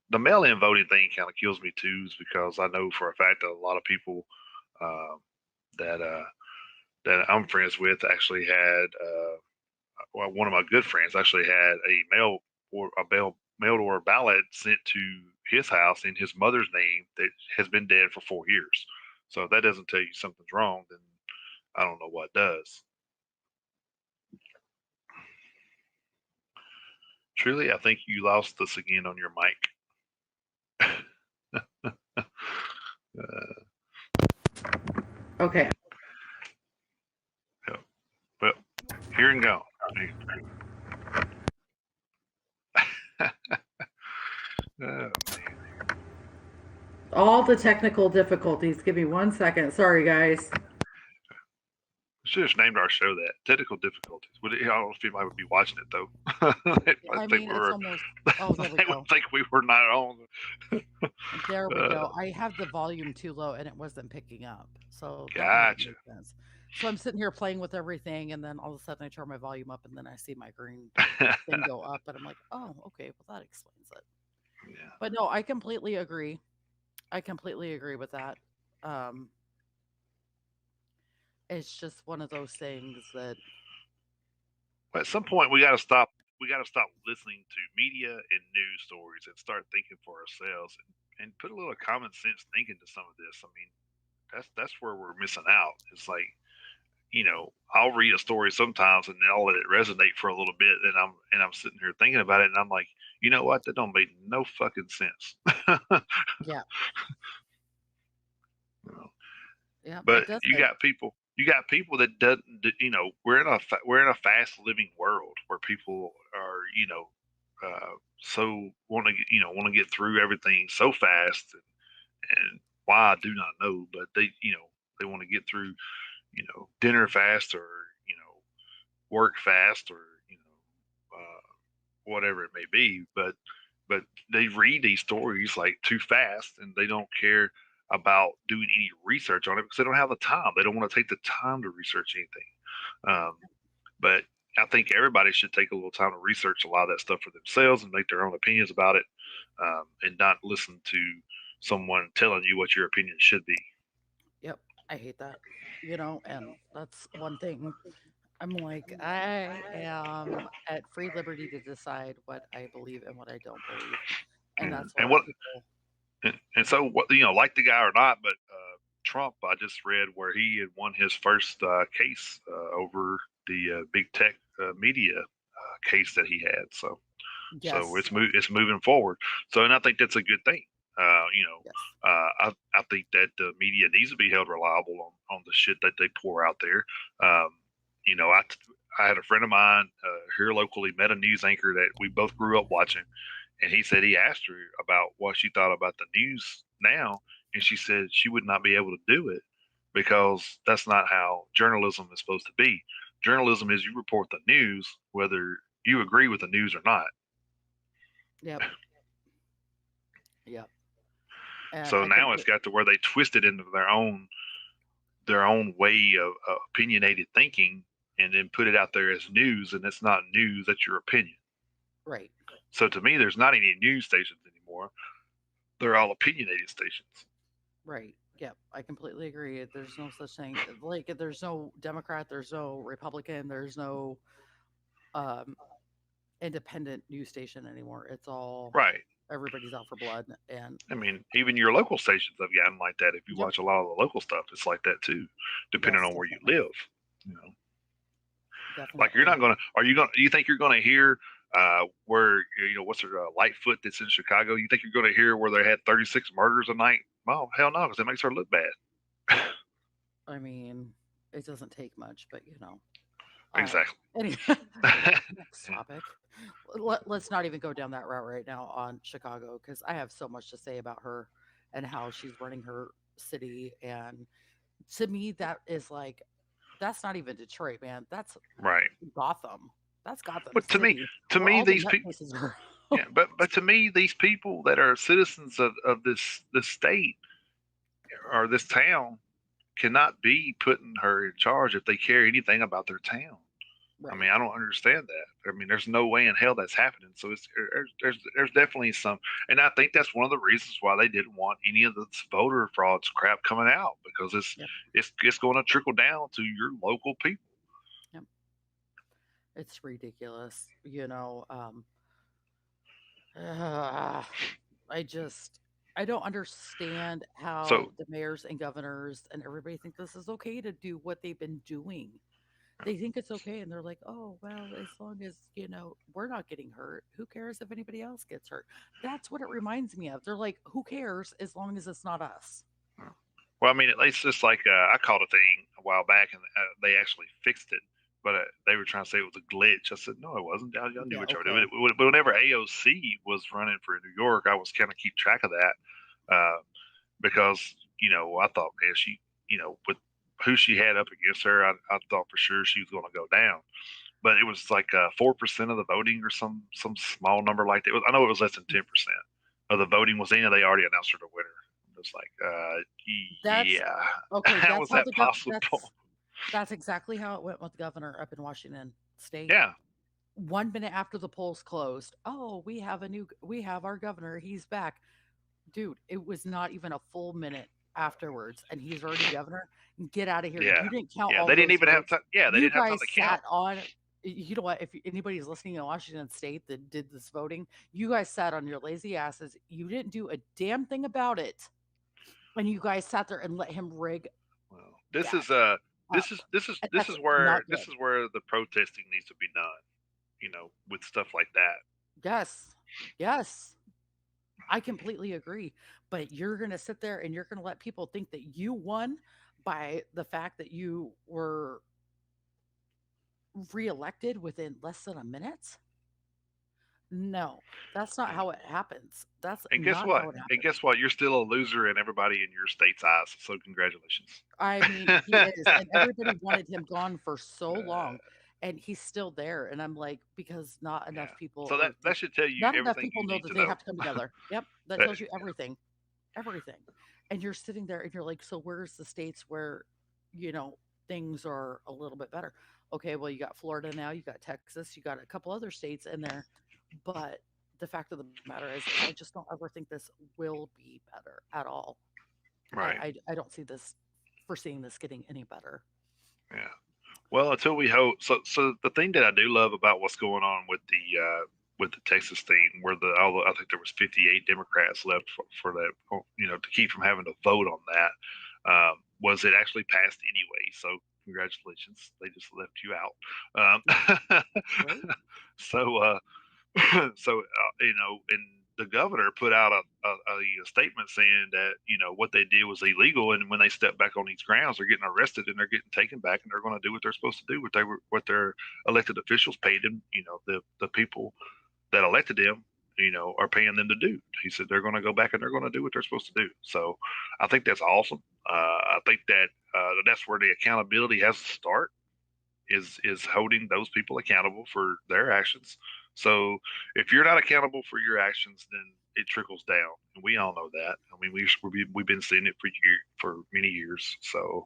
the mail-in voting thing kind of kills me too, is because I know for a fact that a lot of people uh, that that I'm friends with actually had well, one of my good friends actually had a mail order ballot sent to his house in his mother's name that has been dead for 4 years. So if that doesn't tell you something's wrong, then I don't know what does. Truly, I think you lost us again on your mic. Okay. Yeah. Well, here and go. Man. All the technical difficulties. Give me 1 second. Sorry, guys. We should have named our show that. Technical difficulties. I don't know if anybody would be watching it though. I mean, it's almost. Oh, there we They would go. think we were not on. There we Uh, go. I have the volume too low and it wasn't picking up. So that might gotcha. make sense. So I'm sitting here playing with everything and then all of a sudden I turn my volume up and then I see my green thing go up and I'm like, "Oh, okay, well that explains it." Yeah. But no, I completely agree. I completely agree with that. Um it's just one of those things that But at some point, we got to stop. We got to stop listening to media and news stories and start thinking for ourselves and put a little common sense thinking to some of this. I mean, that's where we're missing out. It's like I'll read a story sometimes and I'll let it resonate for a little bit, and I'm sitting here thinking about it, and I'm like, you know what? That don't make no fucking sense. yeah, yeah, But it does you make got people. You got people that doesn't. We're in a fast living world where people are so want to get through everything so fast, and why I do not know, but they want to get through dinner fast, or work fast, or whatever it may be, but they read these stories like too fast, and they don't care about doing any research on it because they don't have the time. They don't want to take the time to research anything. But I think everybody should take a little time to research a lot of that stuff for themselves and make their own opinions about it, and not listen to someone telling you what your opinion should be. yep, I hate that. And that's one thing. I'm like, I am at free liberty to decide what I believe and what I don't believe. And And, that's and where what people and so what like the guy or not, but Trump, I just read where he had won his first case over the big tech media case that he had. So yes, it's moving forward. So, and I think that's a good thing. Uh, you know, yes. I think that the media needs to be held reliable on the shit that they pour out there. Um, you know, I had a friend of mine here locally met a news anchor that we both grew up watching, and he said he asked her about what she thought about the news now, and she said she would not be able to do it because that's not how journalism is supposed to be. Journalism is you report the news whether you agree with the news or not. Yep, yep. And So I now it's complete got to where they twist it into their own way of opinionated thinking, and then put it out there as news, and it's not news, that's your opinion. right, So to me, there's not any news stations anymore. They're all opinionated stations. right. Yep, I completely agree. There's no such thing. Like there's no Democrat, there's no Republican, there's no um independent news station anymore. It's all Right. everybody's out for blood. And I mean, even your local stations have gotten like that. If you yep, watch a lot of the local stuff, it's like that too, depending yes, on where you definitely, live. You know, like you're definitely. not gonna. Are you gonna? Do you think you're gonna hear where what's their Lightfoot that's in Chicago? You think you're gonna hear where they had 36 murders a night? Oh hell no, because it makes her look bad. I mean, it doesn't take much, but Exactly. anyway, Yeah. next topic. Let's not even go down that route right now on Chicago because I have so much to say about her and how she's running her city. And to me, that is like, that's not even Detroit, man. That's Right. Gotham. That's Gotham But City, to where me, all the these people. nutcases are. Yeah, but to me, these people that are citizens of this state or this town cannot be putting her in charge if they care anything about their town. I Right. mean, I don't understand that. I mean, there's no way in hell that's happening. So there's definitely some, and I think that's one of the reasons why they didn't want any of this voter frauds crap coming out because Yep. it's going to trickle down to your local people. Yep. It's ridiculous. Uh, I just I don't understand how So the mayors and governors and everybody think this is okay to do what they've been doing. They think it's okay and they're like, "Oh, well, as long as, we're not getting hurt, who cares if anybody else gets hurt?" That's what it reminds me of. They're like, "Who cares as long as it's not us?" well, I mean, at least just like I caught a thing a while back and they actually fixed it. But they were trying to say it was a glitch. I said, no, it wasn't. Y'all knew Yeah, what y'all were okay. doing. But whenever AOC was running for New York, I was kind of keep track of that because I thought, man, she, with who she had up against her, I thought for sure she was going to go down. But it was like 4% of the voting or some small number like that. I know it was less than 10% of the voting was in, and they already announced her the winner. It was like, That's yeah, okay. how That's was how that possible? that's exactly how it went with the governor up in Washington State. Yeah, 1 minute after the polls closed, oh, we have our governor. He's back. Dude, it was not even a full minute afterwards, and he's already governor. Get out of here. yeah, You didn't count yeah. all They didn't those even have votes. time. Yeah, they You didn't have time guys to count. sat on, you know what? If anybody's listening in Washington State that did this voting, you guys sat on your lazy asses. You didn't do a damn thing about it. And you guys sat there and let him rig Well, that up. And this that's is not good. where the protesting needs to be done. With stuff like that. Yes. Yes. I completely agree. But you're going to sit there and you're going to let people think that you won by the fact that you were reelected within less than a minute? No, that's not how it happens. That's And guess not what? how it And happens. guess what? You're still a loser in everybody in your state's eyes. So congratulations. I mean, he is. And everybody wanted him gone for so long. And he's still there. And I'm like, because not enough Yeah. people So are that should tell you not enough everything people you know need that to they know. have to come together. Yep. That Uh, tells you everything. Everything. And you're sitting there and you're like, so where's the states where, you know, things are a little bit better? Okay, well, you got Florida now, you got Texas, you got a couple other states in there. But the fact of the matter is I just don't ever think this will be better at all. right. I don't see this foreseeing this getting any better. Yeah. Well, until we hope. So the thing that I do love about what's going on with the Texas thing, where although I think there was 58 Democrats left for that, to keep from having to vote on that, was it actually passed anyway. So congratulations, they just left you out. Right? So and the governor put out a statement saying that what they did was illegal, and when they step back on these grounds, they're getting arrested and they're getting taken back, and they're going to do what they're supposed to do, what their elected officials paid them. The people that elected them, are paying them to do. He said they're going to go back and they're going to do what they're supposed to do. So I think that's awesome. I think that that's where the accountability has to start is holding those people accountable for their actions. So if you're not accountable for your actions, then it trickles down, and we all know that. I mean, we've been seeing it for many years. So,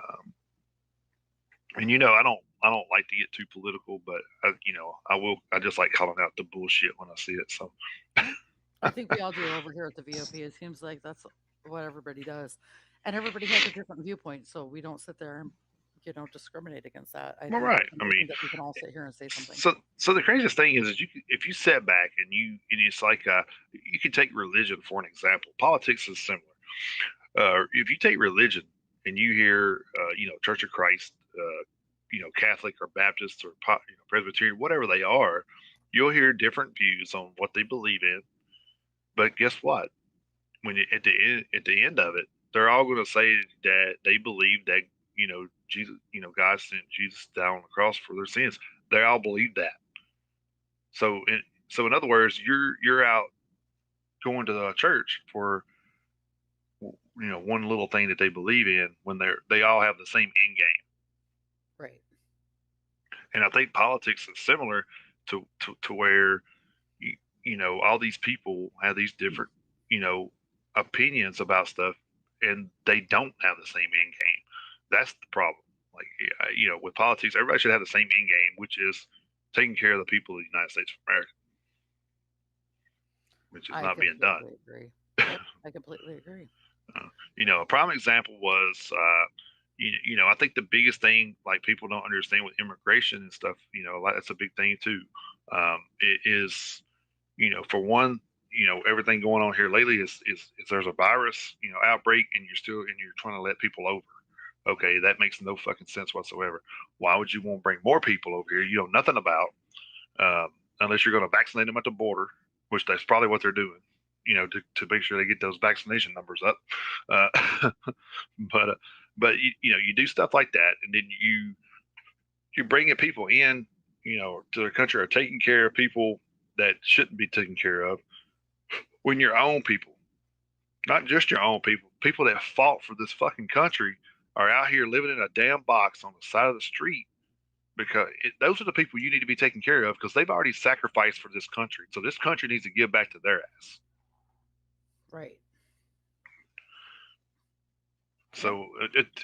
um, and I don't like to get too political, but I will. I just like calling out the bullshit when I see it. So, Yeah. I think we all do over here at the VOP. It seems like that's what everybody does. And everybody has a different viewpoint, so we don't sit there and discriminate against that. I Well, think right. it's I mean, amazing that we can all sit here and say something. so the craziest thing is you if you step back and it's like you can take religion for an example. Politics is similar. If you take religion and you hear Church of Christ, Catholic or Baptist or Presbyterian, whatever they are, you'll hear different views on what they believe in. But guess what? At the end of it, they're all going to say that they believe that Jesus, God sent Jesus down on the cross for their sins. They all believe that. So, in other words, you're out going to the church for one little thing that they believe in when they all have the same end game. Right. And I think politics is similar to where all these people have these different opinions about stuff, and they don't have the same end game. That's the problem. Like with politics, everybody should have the same end game, which is taking care of the people of the United States of America, which is I not being done. completely agree. Yep, I completely agree. A prime example was, I think the biggest thing like people don't understand with immigration and stuff, that's a big thing too. It is, for one, everything going on here lately is there's a virus, outbreak, and you're trying to let people over. Okay, that makes no fucking sense whatsoever. Why would you want to bring more people over here you know nothing about, um, unless you're going to vaccinate them at the border, which that's probably what they're doing, to make sure they get those vaccination numbers up. Uh, but you do stuff like that, and then you're bringing people in, to the country, are taking care of people that shouldn't be taken care of, when your own people, not just your own people that fought for this fucking country, are out here living in a damn box on the side of the street, because those are the people you need to be taking care of, because they've already sacrificed for this country. So this country needs to give back to their ass. Right. Yep. So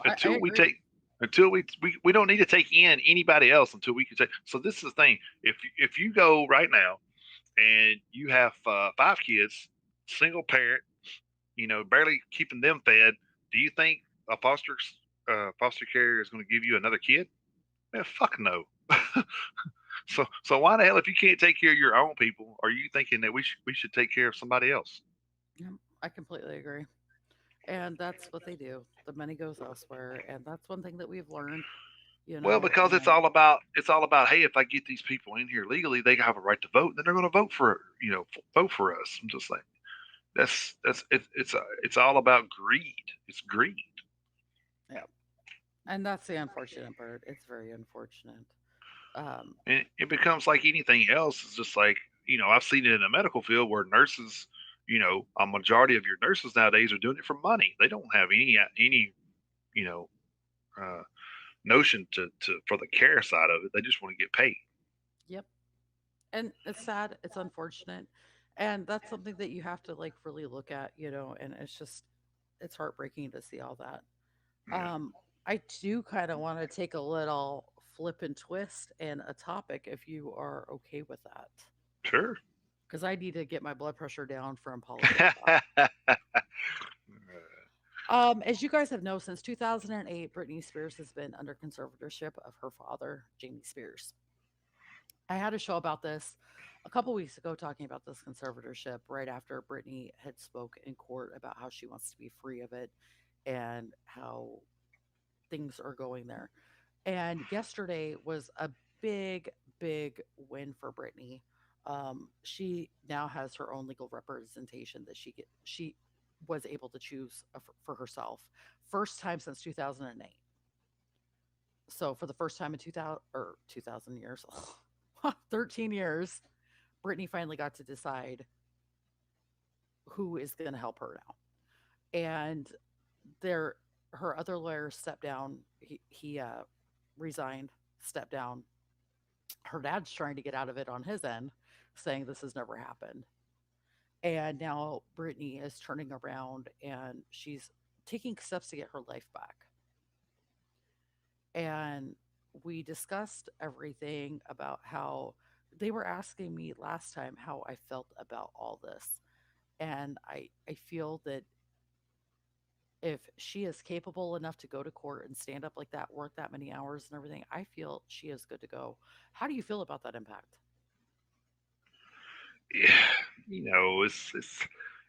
I agree. until we don't need to take in anybody else until we can take. So this is the thing. If you go right now and you have 5 kids, single parent, barely keeping them fed, do you think a foster care is going to give you another kid? Man, fuck no. So why the hell, if you can't take care of your own people, are you thinking that we should take care of somebody else? Yep, I completely agree. And that's what they do. The money goes elsewhere, and that's one thing that we've learned, Well, because and it's all about, hey, if I get these people in here legally, they have a right to vote. Then they're going to vote for us. I'm just like, it's all about greed. It's greed. yeah, and that's the unfortunate part. It's very unfortunate. Um, And it becomes like anything else. It's just like, I've seen it in the medical field where nurses, a majority of your nurses nowadays are doing it for money. They don't have any you know uh, notion to for the care side of it. They just want to get paid. yep, and it's sad. It's unfortunate, and that's something that you have to like really look at, and it's heartbreaking to see all that. Yeah, Um, I do kind of want to take a little flip and twist and a topic if you are okay with that. sure. Because I need to get my blood pressure down from politics. As you guys have known, since 2008, Britney Spears has been under conservatorship of her father, Jamie Spears. I had a show about this a couple weeks ago talking about this conservatorship right after Britney had spoke in court about how she wants to be free of it and how things are going there. And yesterday was a big, big win for Britney. She now has her own legal representation that she was able to choose for herself. First time since 2008. So for the first time in 2000 or 2000 years, 13 years, Britney finally got to decide who is going to help her now. And there, her other lawyer stepped down. He resigned, stepped down. Her dad's trying to get out of it on his end, saying this has never happened. And now Brittany is turning around and she's taking steps to get her life back. And we discussed everything about how they were asking me last time how I felt about all this. And I feel that if she is capable enough to go to court and stand up like that, work that many hours and everything, I feel she is good to go. How do you feel about that impact? Yeah,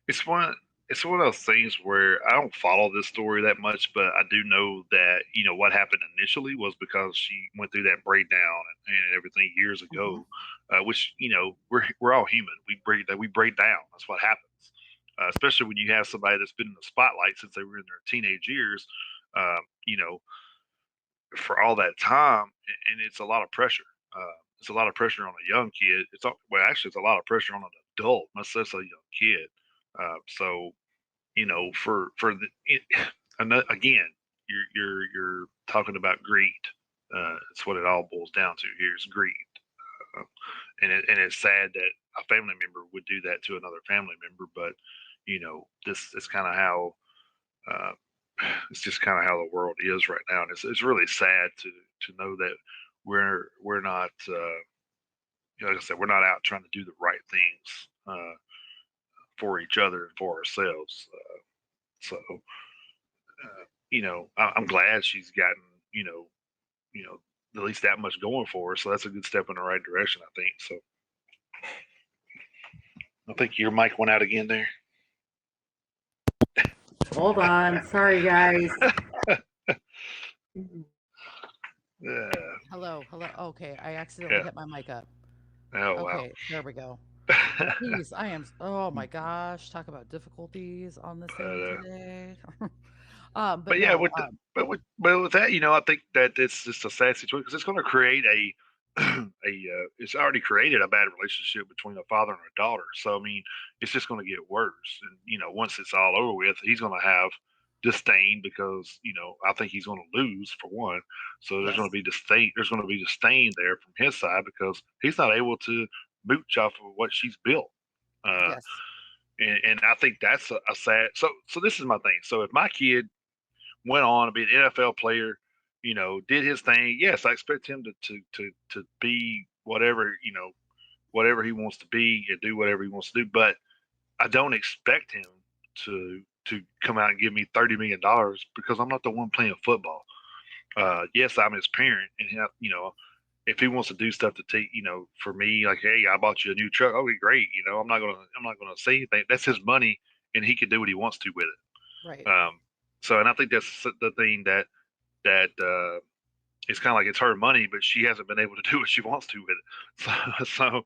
it's one it's one of those things where I don't follow this story that much, but I do know that what happened initially was because she went through that breakdown and everything years Hmm. ago, which we're all human. We break down. That's what happens. Especially when you have somebody that's been in the spotlight since they were in their teenage years, um, you know, for all that time, and it's a lot of pressure. It's a lot of pressure on a young kid. Actually, it's a lot of pressure on an adult, not just a young kid. So for again, you're talking about greed. It's what it all boils down to here is greed, uh, and it's sad that a family member would do that to another family member. But this is kind of how uh, it's just kind of how the world is right now, and it's really sad to know that we're not like I said, we're not out trying to do the right things for each other and for ourselves. So I'm glad she's gotten you know at least that much going for her. So that's a good step in the right direction, I think. So I think your mic went out again there. Hold on. Sorry, guys. Yeah, Hello. Hello. Okay. I accidentally yeah. hit my mic up. Oh wow. Okay. There we go. Jeez, oh my gosh, talk about difficulties on this thing uh, today. But but yeah, no, with that, I think that it's just a sad situation because it's going to create it's already created a bad relationship between a father and a daughter. So I mean, it's just going to get worse. And once it's all over with, he's going to have disdain because I think he's going to lose for one. So there's going to yes, be disdain. There's going to be disdain there from his side because he's not able to mooch off of what she's built. Uh, yes, and I think that's a sad. So this is my thing. So if my kid went on to be an NFL player, did his thing. Yes, I expect him to be whatever he wants to be and do whatever he wants to do. But I don't expect him to come out and give me $30 million because I'm not the one playing football. Yes, I'm his parent, and if he wants to do stuff to take, for me, like, hey, I bought you a new truck. Okay, great. I'm not gonna say anything. That's his money, and he can do what he wants to with it. right. And I think that's the thing that it's kind of like it's her money, but she hasn't been able to do what she wants to with it. So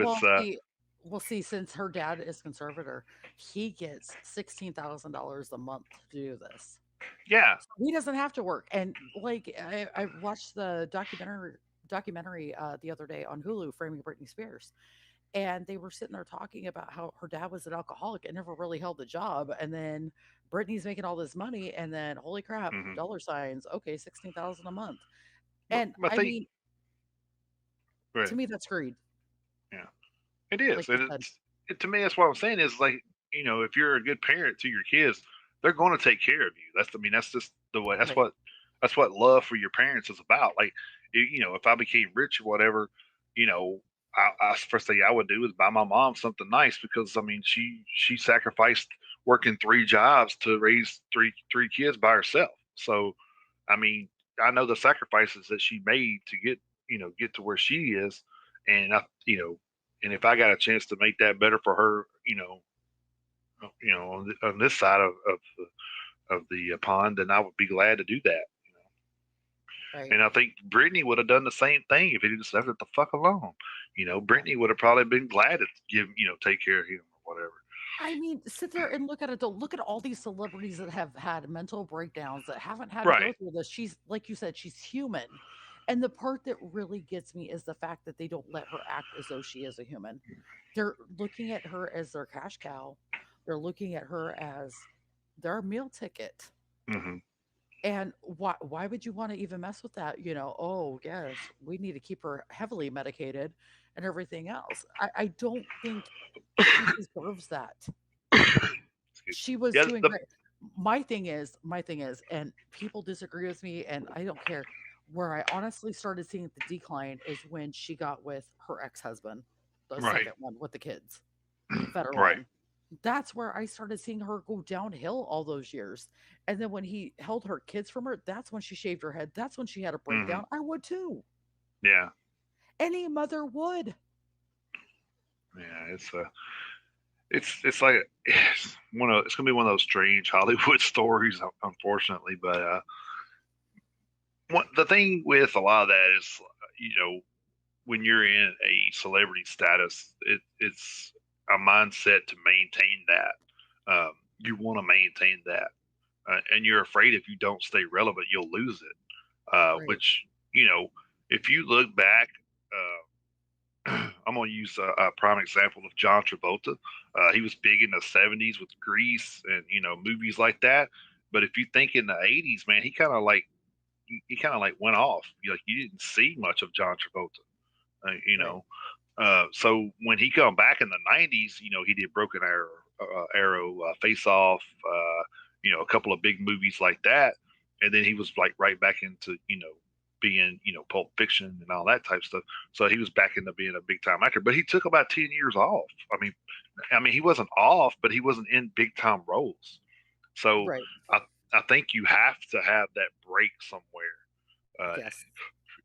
it's Well, see, since her dad is conservator, he gets $16,000 a month to do this. yeah. He doesn't have to work. And like I watched the documentary the other day on Hulu, Framing Britney Spears. And they were sitting there talking about how her dad was an alcoholic and never really held a job. And then Brittany's making all this money, and then holy crap, Hmm. dollar signs. Okay, 16,000 a month. But And I I think mean, right, to me, that's greed, yeah, it like is, you and said. to me that's what I'm saying is like if you're a good parent to your kids, they're going to take care of you. That's just the way. That's Right. what love for your parents is about. Like if I became rich or whatever, you know. First thing I would do is buy my mom something nice because I mean she sacrificed working three jobs to raise three kids by herself. So I mean, I know the sacrifices that she made to get to where she is, and and if I got a chance to make that better for her, on this side of the pond, then I would be glad to do that. Right. And I think Brittany would have done the same thing if he just left it the fuck alone. Yeah. Brittany would have probably been glad to take care of him or whatever. I mean, sit there and look at it. Look at all these celebrities that have had mental breakdowns that haven't had to go Right. through this. She's, like you said, she's human. And the part that really gets me is the fact that they don't let her act as though she is a human. They're looking at her as their cash cow. They're looking at her as their meal ticket. Hmm. And why would you want to even mess with that? Oh yes, we need to keep her heavily medicated and everything else. I don't think she deserves that. Excuse She was me. Yeah. doing great. My thing is, and people disagree with me, and I don't care. Where I honestly started seeing the decline is when she got with her ex-husband, the Right. second one with the kids, Federline. Right. That's where I started seeing her go downhill all those years. And then when he held her kids from her, that's when she shaved her head. That's when she had a Hmm. breakdown. I would too. Yeah. Any mother would. Yeah. It's like it's gonna be one of those strange Hollywood stories, unfortunately. But the thing with a lot of that is, you know, when you're in a celebrity status, it's a mindset to maintain that. You want to maintain that, and you're afraid if you don't stay relevant, you'll lose it. Right. Which, you know, if you look back, I'm going to use a prime example of John Travolta. He was big in the '70s with Grease and movies like that. But if you think in the '80s, man, he kind of like went off. You didn't see much of John Travolta. You Right. know, so when he come back in the '90s, he did Broken Arrow, Face Off, a couple of big movies like that, and then he was like right back into being Pulp Fiction and all that type stuff. So he was back into being a big time actor, but he took about 10 years off. I mean he wasn't off, but he wasn't in big time roles. So Right. I I think you have to have that break somewhere, uh, Yes.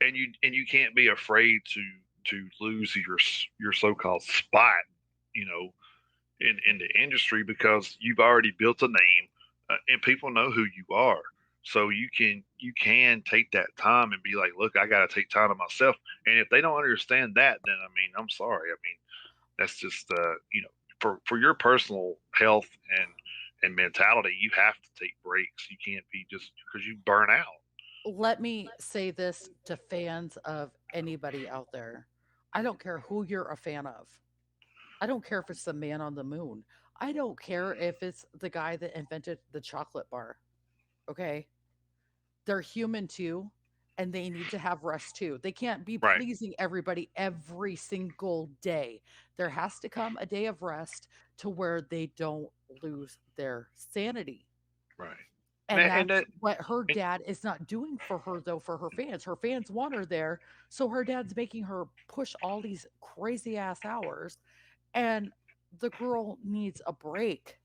and you can't be afraid to lose your so-called spot, you know, in the industry because you've already built a name, and people know who you are. So you can take that time and be like, look, I got to take time to myself. And if they don't understand that, then I mean, I'm sorry. I mean, that's just for your personal health and mentality, you have to take breaks. You can't be just because you burn out. Let me say this to fans of anybody out there. I don't care who you're a fan of. I don't care if it's the man on the moon. I don't care if it's the guy that invented the chocolate bar. Okay. They're human too, and they need to have rest too. They can't be Right. pleasing everybody every single day. There has to come a day of rest to where they don't lose their sanity. Right. And And that's that what her and, dad is not doing for her, though, for her fans. Her fans want her there. So her dad's making her push all these crazy ass hours. And the girl needs a break.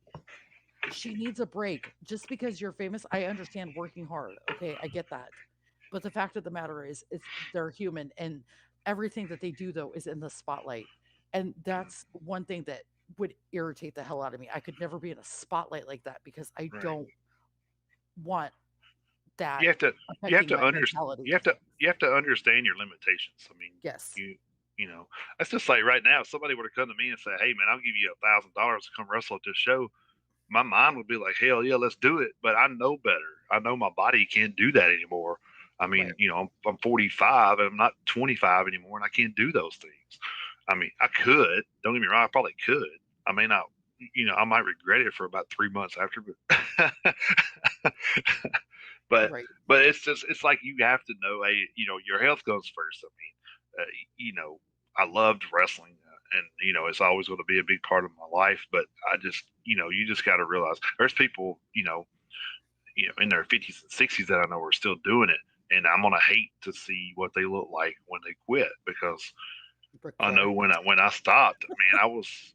She needs a break. Just because you're famous, I understand working hard. Okay, I get that. But the fact of the matter is, it's they're human, and everything that they do though is in the spotlight. And that's one thing that would irritate the hell out of me. I could never be in a spotlight like that because I right. don't want You that have to you have affecting to my under mentality. you have to understand your limitations. I mean, Yes. you know, that's just like right now. If somebody were to come to me and say, "Hey, man, I'll give you $1,000 to come wrestle at this show," my mind would be like, "Hell yeah, let's do it." But I know better. I know my body can't do that anymore. I mean, Right. I'm 45 and I'm not 25 anymore, and I can't do those things. I mean, I could. Don't get me wrong. I probably could. I may not. I might regret it for about 3 months after, but but Right. it's like you have to know, hey, your health comes first. I mean, you know, I loved wrestling, and it's always going to be a big part of my life. But I just, you just got to realize there's people, in their 50s and 60s that I know are still doing it, and I'm gonna hate to see what they look like when they quit because Ric I know Flair. when I stopped, man, I was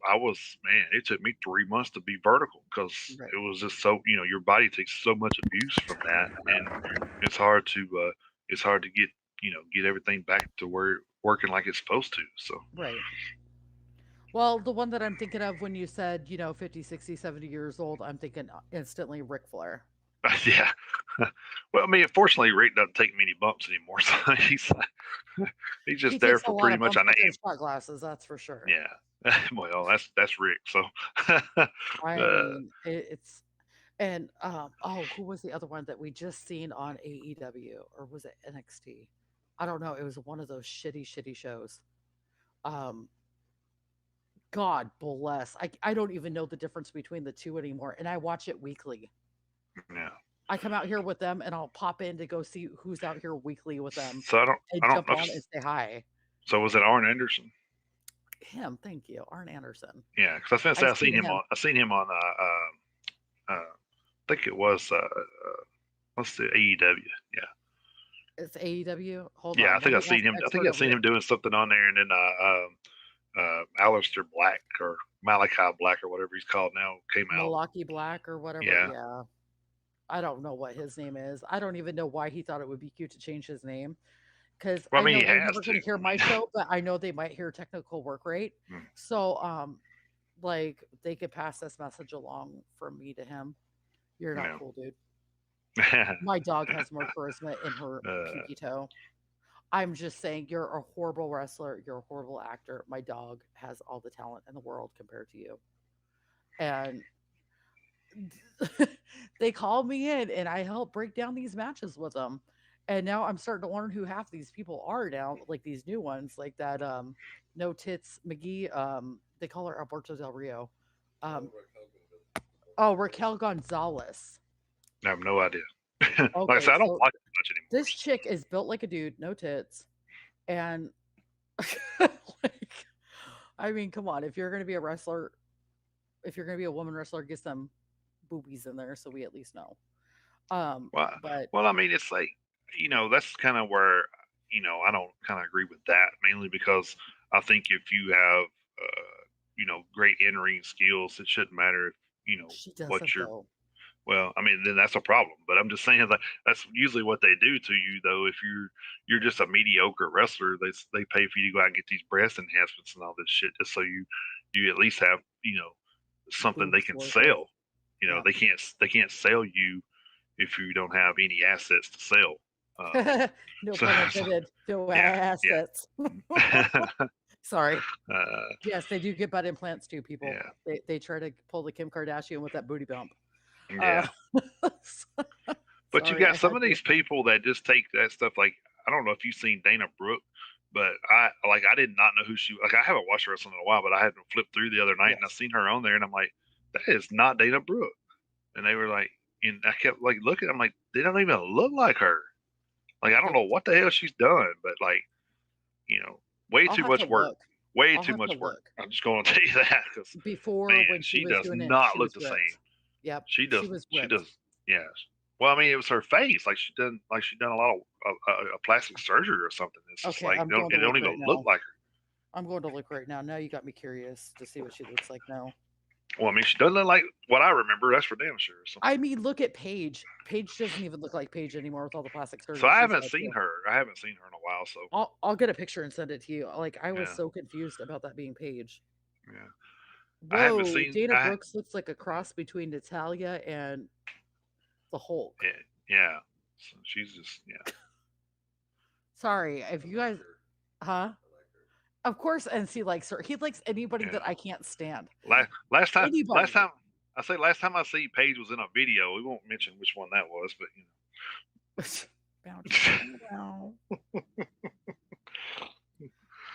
man. It took me 3 months to be vertical because Right. it was just so your body takes so much abuse from that, and it's hard to get everything back to where working like it's supposed to. So Right. Well, the one that I'm thinking of when you said, 50, 60, 70 years old, I'm thinking instantly Ric Flair. yeah, well, I mean, unfortunately, Rick doesn't take many bumps anymore, so he's He just there takes a for lot pretty of much bumps a with those name. shot glasses, that's for sure. Yeah. Well, that's Rick. So, I mean, it's and oh, who was the other one that we just seen on AEW or was it NXT? I don't know. It was one of those shitty shows. Um, God bless. I don't even know the difference between the two anymore, and I watch it weekly. yeah. I come out here with them, and I'll pop in to go see who's out here weekly with them, So I don't and I don't jump know. on and say hi. So was it Arn Anderson? Him, thank you, Arn Anderson. Yeah, because I was gonna say I've seen him. I seen him on I think it was what's the AEW. Yeah. It's AEW. Hold Yeah, on, let me ask the I expert think I over seen here. him doing something on there, and then Aleister Black or Malachi Black or whatever he's called now came out. Milwaukee Black or whatever. Yeah. Yeah. I don't know what his name is. I don't even know why he thought it would be cute to change his name because Well, I I mean, know he they're has never to. going to hear my show, but I know they might hear technical work rate. Mm, So, like they could pass this message along from me to him. You're not no. cool, dude. My dog has more charisma in her uh, pinky toe. I'm just saying you're a horrible wrestler. You're a horrible actor. My dog has all the talent in the world compared to you. And they called me in and I helped break down these matches with them. And now I'm starting to learn who half these people are now, like these new ones, like that No Tits McGee. They call her Alberto Del Rio. Um oh, Raquel Gonzalez. I have no idea. Like I Okay, said, I don't so watch it much anymore. this chick is built like a dude, no tits. And like I mean, come on, if you're gonna be a wrestler, if you're gonna be a woman wrestler, get some boobies in there so we at least know. Well, But well, I mean, it's like that's kind of where I don't kind of agree with that mainly because I think if you have great in ring skills, it shouldn't matter if she what doesn't you're. though. Well, I mean, then that's a problem. But I'm just saying, like, that's usually what they do to you, though. If you're just a mediocre wrestler, they pay for you to go out and get these breast enhancements and all this shit, just so you at least have something they Boobs can to work with. sell. Yeah. They can't sell you if you don't have any assets to sell. Um, No so, pun so intended. No yeah, assets. yeah, Sorry. uh, Yes, they do get butt implants too, people. yeah, They try to pull the Kim Kardashian with that booty bump. Uh, yeah. But you sorry, got I some had of to. these people that just take that stuff. Like I don't know if you've seen Dana Brooke, but I did not know who she. Like I haven't watched wrestling in a while, but I had to flip through the other night and I Yes. seen her on there, and I'm like, that is not Dana Brooke. And they were like, and I kept like looking. I'm like, they don't even look like her. Like I don't The, know what the hell she's done, but like you know, way I'll too have to much work. look. Way I'll too have to much work. look. I'm just going to tell you that because Before man, when she she was does doing it, not she look was the same. ripped. Yep, She she doesn't. was She ripped. does. Yeah. Well, I mean, it was her face. Like she done a lot of plastic surgery or something. It's just Okay, like I'm going to it don't look even right look now. like her. I'm going to look right now. Now you got me curious to see what she looks like now. Well, I mean, she doesn't look like what I remember. That's for damn sure. So, I mean, look at Paige. Paige doesn't even look like Paige anymore with all the plastic so surgery I she's haven't had seen too. her. I haven't seen her in a while. So, I'll get a picture and send it to you. Like I was yeah, so confused about that being Paige. yeah. I haven't Whoa, seen. Dana Brooks looks like a cross between Natalia and the Hulk. Yeah, yeah. So she's just yeah. Sorry, if you guys, huh? Of course, NC likes her. He likes anybody Yeah. that I can't stand. Last Anybody. time I say last time I see Paige was in a video. We won't mention which one that was, but Bow, chow, wow.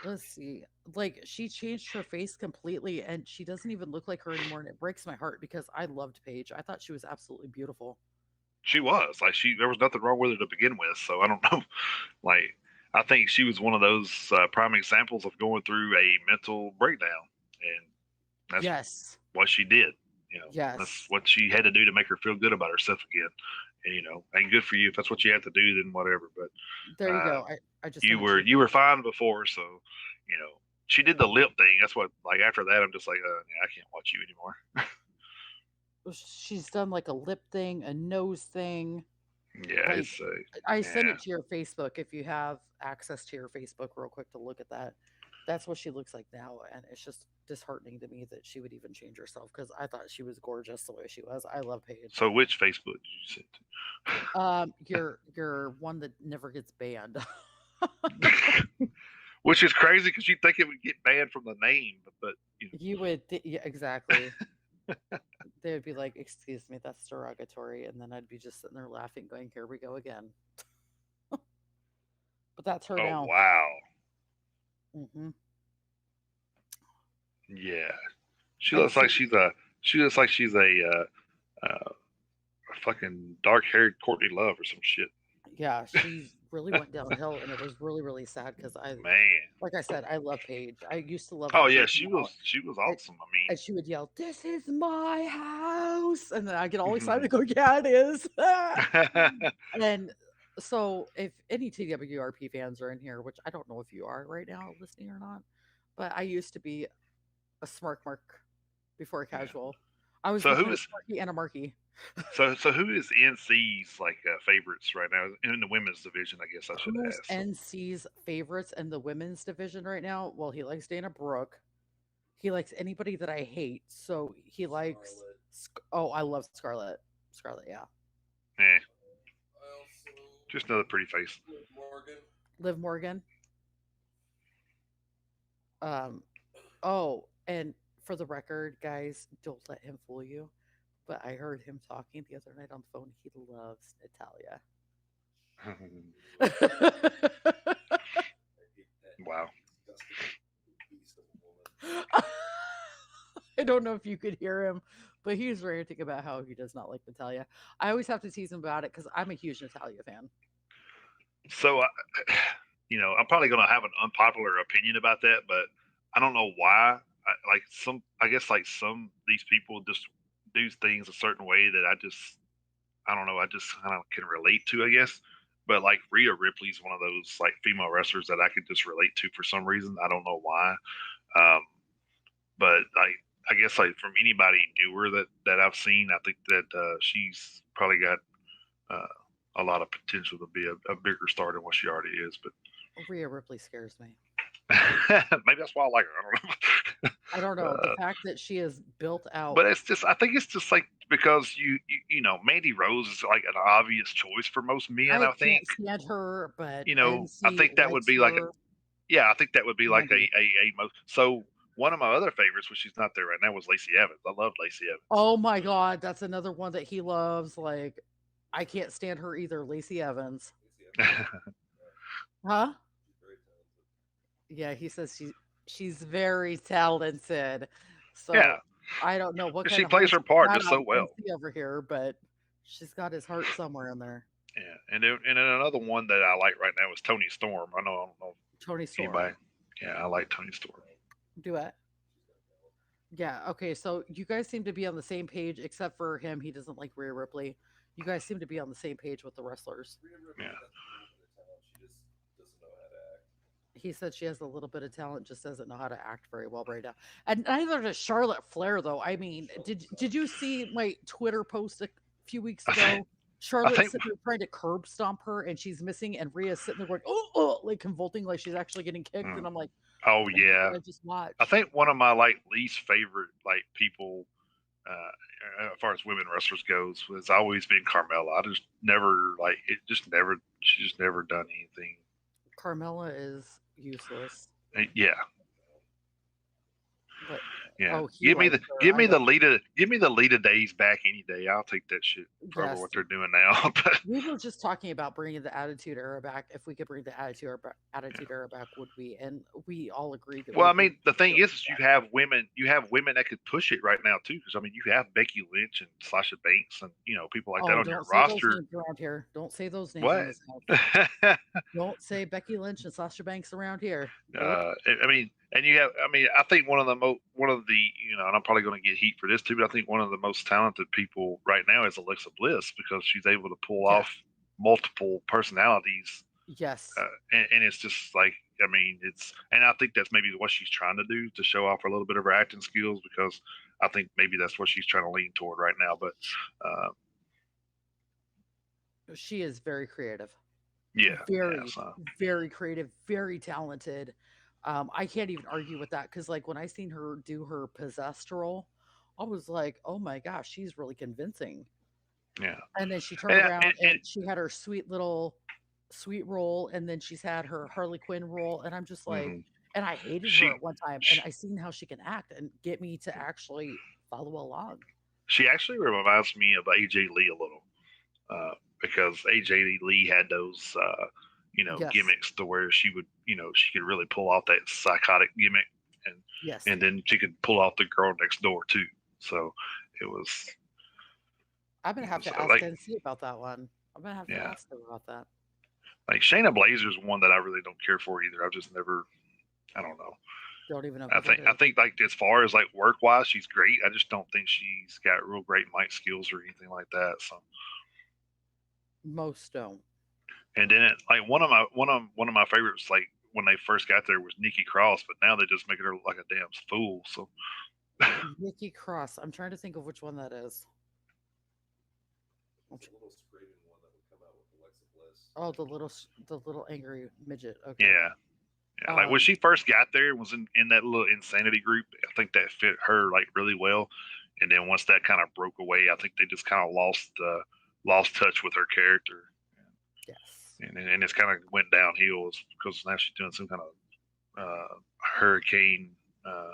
Let's see. Like she changed her face completely and she doesn't even look like her anymore. And it breaks my heart because I loved Paige. I thought she was absolutely beautiful. she was like there was nothing wrong with her to begin with. So I don't know. Like I think she was one of those prime examples of going through a mental breakdown, and that's Yes. what she did. That's Yes. what she had to do to make her feel good about herself again. And ain't good for you if that's what you have to do. Then whatever. But There you uh, go. I just you sent it to were you. you were fine before, so she did the lip thing. That's what like after that I'm just like yeah, I can't watch you anymore. She's done like a lip thing, a nose thing. Yeah, Like it's I sent yeah. it to your Facebook if you have access to your Facebook real quick to look at that. That's what she looks like now, and it's just disheartening to me that she would even change herself because I thought she was gorgeous the way she was. I love Paige. So which Facebook did you send Your one that never gets banned. to? Which is crazy because you think it would get banned from the name, but You would, yeah, exactly. They would be like, "Excuse me, that's derogatory," and then I'd be just sitting there laughing, going, "Here we go again." But that's her oh now. wow, Hmm. yeah, she And looks like see, she's a fucking dark haired Courtney Love or some shit. yeah, she really went downhill, and it was really, really sad because Man, like I said, I love Paige. I used to love oh when she yeah, would come out, she was and, awesome. and she would yell, "This is my house," and then I get all excited I and go, "Yeah, it is." mean, And so, if any TWRP fans are in here, which I don't know if you are right now listening or not, but I used to be a Smart Mark. before Yeah. casual. I was So between who a is Sparky and a Marky. so who is NC's like favorites right now in the women's division? I guess I should Who's ask. So, NC's favorites in the women's division right now? Well, he likes Dana Brooke. He likes anybody that I hate. So he likes. Oh, I love Scarlett. Scarlett, yeah. eh, just another pretty face. Liv Morgan. Um. Oh, and for the record, guys, don't let him fool you. But I heard him talking the other night on the phone. He loves Natalia. Wow. I don't know if you could hear him, but he's ranting about how he does not like Natalia. I always have to tease him about it because I'm a huge Natalia fan. So, I'm probably going to have an unpopular opinion about that, but I don't know why. I guess like some these people just do things a certain way that I don't know. I just kind of can relate to, I guess. But like Rhea Ripley's one of those like female wrestlers that I could just relate to for some reason. I don't know why. Um, but I guess like from anybody newer that I've seen, I think that she's probably got uh, a lot of potential to be a bigger star than what she already is. But Rhea Ripley scares me. maybe that's why I like her. I don't know. I don't know. The fact that she is built out. But I think it's just like because Mandy Rose is like an obvious choice for most men. I I think can't stand her, but I NC think that would likes be like her. yeah, I think that would be like Mandy. a most. So one of my other favorites, which she's not there right now, was Lacey Evans. I love Lacey Evans. Oh my God. That's another one that he loves. Like, I can't stand her either. Lacey Evans. Huh? Yeah, he says she's very talented. So Yeah, I don't know what because kind she of plays heart her she's part got just so on well. NC over here, but she's got his heart somewhere in there. Yeah, and then another one that I like right now is Tony Storm. I don't know Tony if Storm. anybody. Yeah, I like Tony Storm. Duet. Yeah, okay, so you guys seem to be on the same page, except for him. He doesn't like Rhea Ripley. You guys seem to be on the same page with the wrestlers. Yeah. He said she has a little bit of talent, just doesn't know how to act very well right now. And neither does Charlotte Flair, though. I mean, did you see my Twitter post a few weeks I ago? think Charlotte's sitting there trying to curb stomp her, and she's missing, and Rhea's sitting there going, oh, like convulsing, like she's actually getting kicked. And I'm like, oh what yeah, did I just watch? I think one of my like least favorite like people, as far as women wrestlers goes, has always been Carmella. I just never like it. She just never done anything. Carmella is useless. Yeah. But Yeah, oh, he give me likes the her. give I me know. the Lita days back any day. I'll take that shit over Yes, what they're doing now. But we were just talking about bringing the Attitude Era back. If we could bring the Attitude Era back, would we? And we all agreed that well, we I think mean, the we thing should. is you have women that could push it right now too. Because I mean, you have Becky Lynch and Sasha Banks and people like that Oh, on your don't say those roster. names around here. Don't say those names in What? this house. Don't say Becky Lynch and Sasha Banks around here. Nope. I mean, and you have. I mean, I think one of the and I'm probably going to get heat for this too, but I think one of the most talented people right now is Alexa Bliss because she's able to pull Yeah. off multiple personalities. Yes. And it's just like, I mean, and I think that's maybe what she's trying to do to show off a little bit of her acting skills because I think maybe that's what she's trying to lean toward right now. But She is very creative. yeah, Very, so. very creative, very talented. I can't even argue with that because, like, when I seen her do her possessed role, I was like, "Oh my gosh, she's really convincing." Yeah, And then she turned around and she had her sweet little sweet role, and then she's had her Harley Quinn role, and I'm just like, and I hated her at one time, and I seen how she can act and get me to actually follow along. She actually reminds me of AJ Lee a little, because AJ Lee had those, Yes. gimmicks to where she would, she could really pull off that psychotic gimmick, and Yes. and then she could pull off the girl next door too. So it was. I'm gonna have to ask like, NC about that one. I'm gonna have to ask them about that. Like Shayna Blazer's one that I really don't care for either. I've just never, I don't know. Don't even know. I think like as far as like work wise, she's great. I just don't think she's got real great mic skills or anything like that. So most don't. And then like one of my favorites, like when they first got there, was Nikki Cross, but now they're just making her look like a damn fool. So Nikki Cross. I'm trying to think of which one that is. I'm tr- Oh, the little angry midget. Okay. Yeah, yeah. Like when Um, she first got there, was in that little insanity group. I think that fit her like really well. And then once that kind of broke away, I think they just kind of lost touch with her character, yes. and it's kind of went downhill because now she's doing some kind of hurricane, uh,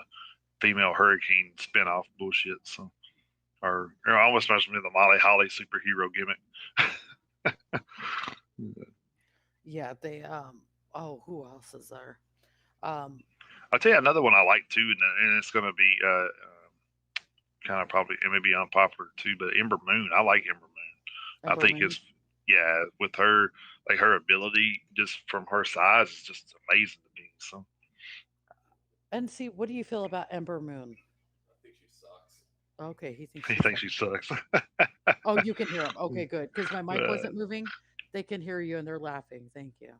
female hurricane spinoff bullshit. So, or almost reminds me of the Molly Holly superhero gimmick. Yeah, they oh, who else is there? Um I'll tell you another one I like too, and it's going to be kind of probably it may be unpopular too, but Ember Moon. I like Ember Moon. I Ember think Moon. it's yeah, with her like her ability just from her size is just amazing to me. So And see, what do you feel about Ember Moon? Okay, he thinks he she thinks sucks. she sucks. Oh, you can hear him. Okay, good. Because my mic uh, wasn't moving. They can hear you and they're laughing. Thank you.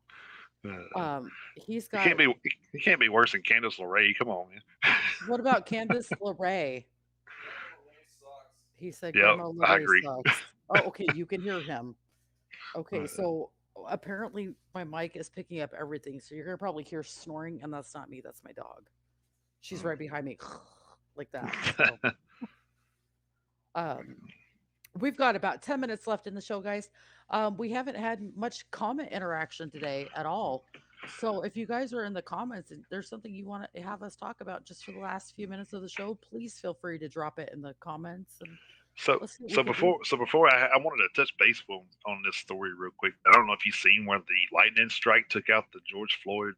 uh, He's it got can't be worse than Candice LeRae. Come on, man. what about Candace LeRae? He said Yep, Grandma I LeRae agree. sucks. Oh, okay, you can hear him. Okay, Uh, so apparently my mic is picking up everything. So you're gonna probably hear snoring, and that's not me, that's my dog. She's right behind me, like that. So um we've got about 10 minutes left in the show, guys. We haven't had much comment interaction today at all. So if you guys are in the comments and there's something you want to have us talk about just for the last few minutes of the show, please feel free to drop it in the comments and so let's see what we so could do. before I wanted to touch base on this story real quick. I don't know if you've seen where the lightning strike took out the George Floyd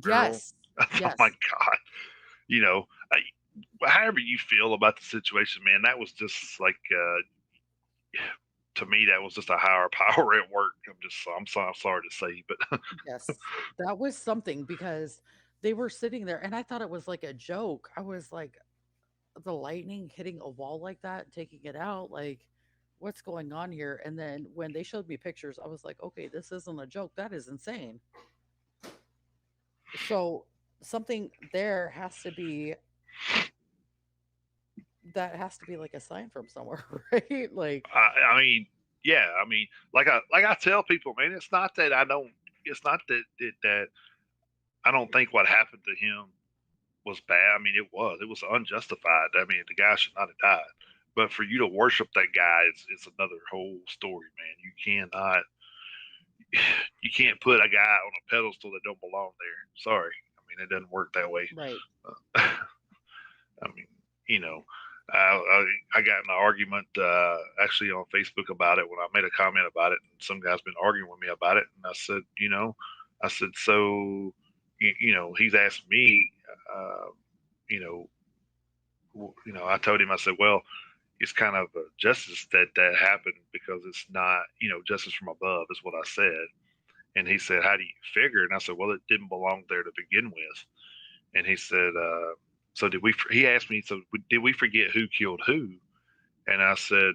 mural. Yes. Oh my Yes. god! You know, however you feel about the situation, man, that was just like to me that was just a higher power at work. I'm sorry to say, but Yes. That was something because they were sitting there and I thought it was like a joke. I was like, the lightning hitting a wall like that, taking it out, like, what's going on here? And then when they showed me pictures, I was like, okay, this isn't a joke. That is insane. So something there has to be that has to be like a sign from somewhere, right? Like, I mean, yeah, I mean, like I tell people, man, it's not that I don't. It's not that I don't think what happened to him was bad. I mean, it was unjustified. I mean, the guy should not have died. But for you to worship that guy is another whole story, man. You can't put a guy on a pedestal that don't belong there. Sorry, I mean it doesn't work that way. right. I mean, you know, I got in an argument actually on Facebook about it when I made a comment about it, and some guy's been arguing with me about it, and I said, I said so, he's asked me, uh, you know, I told him, I said, well, it's kind of justice that happened because it's not, justice from above is what I said. And he said, how do you figure? And I said, well, it didn't belong there to begin with. And he said, so did we? He asked me, so did we forget who killed who? And I said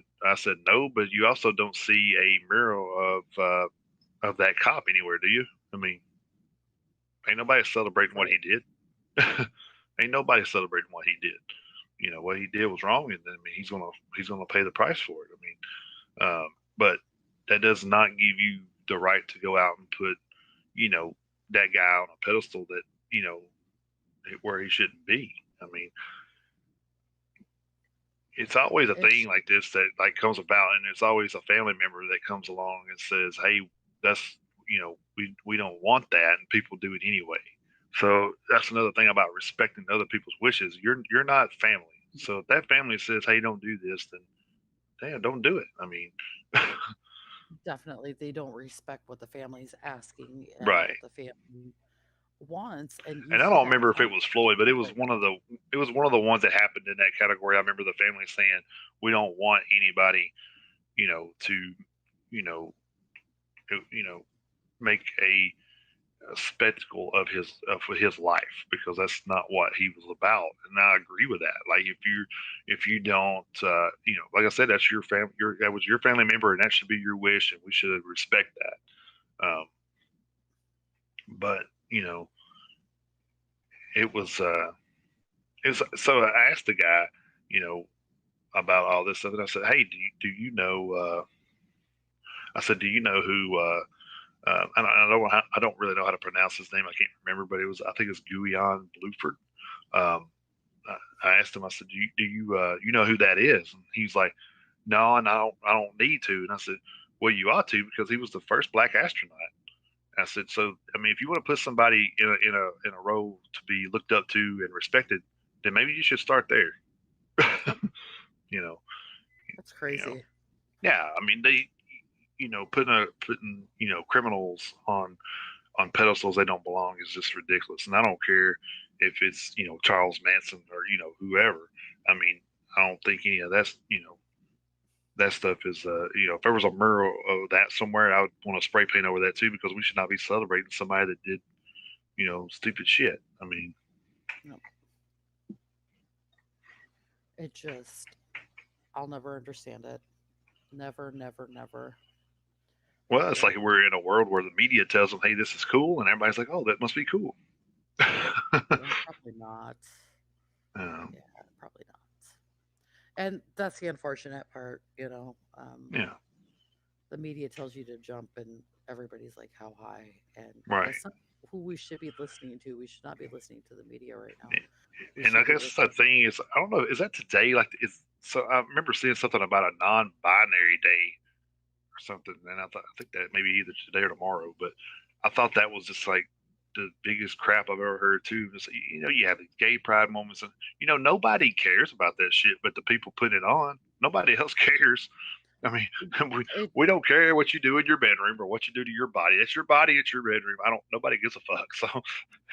no, but you also don't see a mural of that cop anywhere, do you? I mean, ain't nobody celebrating what Right. he did. Ain't nobody celebrating what he did. What he did was wrong, and I mean, he's gonna pay the price for it. I mean, but that does not give you the right to go out and put, you know, that guy on a pedestal that where he shouldn't be. I mean, it's always a thing It's like this that like comes about, and it's always a family member that comes along and says, "Hey, that's we don't want that," and people do it anyway. So that's another thing about respecting other people's wishes. You're not family. So if that family says, "Hey, don't do this," then damn, don't do it. I mean, definitely they don't respect what the family's asking and right. what the family wants. And you And I see don't that remember if it time. was Floyd, but Right. it was one of the ones that happened in that category. I remember the family saying, "We don't want anybody, to, you know, you know, make a spectacle of his life because that's not what he was about." And I agree with that. Like if you don't, like I said, that's your family. That was your family member, and that should be your wish, and we should respect that. But you know, it was. It was so I asked the guy. you know, about all this stuff. And I said, hey, do you know? I said, do you know who? I don't really know how to pronounce his name. I can't remember, but I think it's Guion Bluford. Um, I asked him. I said, you know who that is? And he's like, no, and I don't need to. And I said, well, you ought to because he was the first black astronaut. I said, so I mean, if you want to put somebody in a role to be looked up to and respected, then maybe you should start there. you know, That's you know, crazy. yeah. I mean, they, putting criminals on pedestals they don't belong is just ridiculous. And I don't care if it's Charles Manson or whoever. I mean, I don't think any of that's that stuff is if there was a mural of that somewhere, I would want to spray paint over that too because we should not be celebrating somebody that did stupid shit. I mean, No, it just, I'll never understand it. Never, never, never. well, it's It, like we're in a world where the media tells them, "Hey, this is cool," and everybody's like, "Oh, that must be cool." yeah, probably not. um, Yeah, probably not. And that's the unfortunate part, yeah, the media tells you to jump and everybody's like how high, and right. that's not who we should be listening to. We should not be listening to the media right now. We And I should be guess the listening. thing is, I don't know, is that today? Like, is so I remember seeing something about a non-binary day or something, and I think that maybe either today or tomorrow. But I thought that was just like the biggest crap I've ever heard too. It's, you have these gay pride moments, and nobody cares about that shit, but the people put it on. Nobody else cares. I mean, we It, we don't care what you do in your bedroom or what you do to your body. It's your body, it's your bedroom. I don't. Nobody gives a fuck. So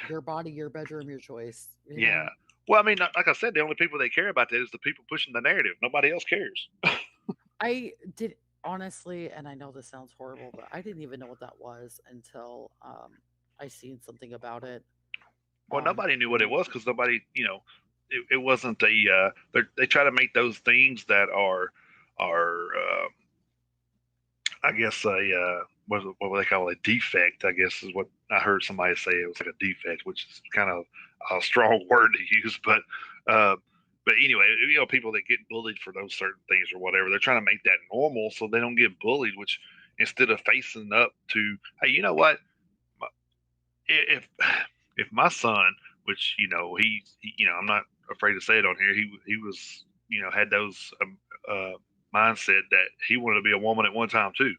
your body, your bedroom, your choice. yeah. Well, I mean, like I said, the only people that care about that is the people pushing the narrative. Nobody else cares. I did honestly, and I know this sounds horrible, but I didn't even know what that was until I seen something about it Well, on nobody knew what it the was because nobody, it wasn't they try to make those things that are I guess what would they call it? A defect, I guess is what I heard somebody say. It was like a defect, which is kind of a strong word to use, uh, but anyway, people that get bullied for those certain things or whatever, they're trying to make that normal so they don't get bullied. Which instead of facing up to, hey, you know what? If if my son, which I'm not afraid to say it on here, he was had those mindset that he wanted to be a woman at one time too,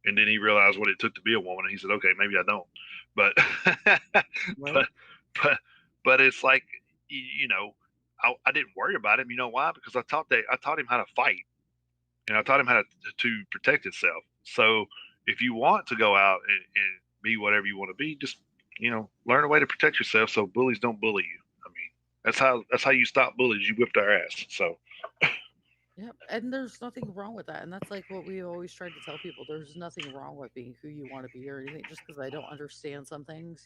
and then he realized what it took to be a woman, and he said, okay, maybe I don't, but right. but but but it's like I didn't worry about him. You know why? Because I taught him how to fight, and I taught him how to protect himself. So if you want to go out and be whatever you want to be, just learn a way to protect yourself so bullies don't bully you. I mean, that's how you stop bullies. You whip their ass. So Yep, and there's nothing wrong with that, and that's like what we always tried to tell people. There's nothing wrong with being who you want to be or anything. Just because I don't understand some things,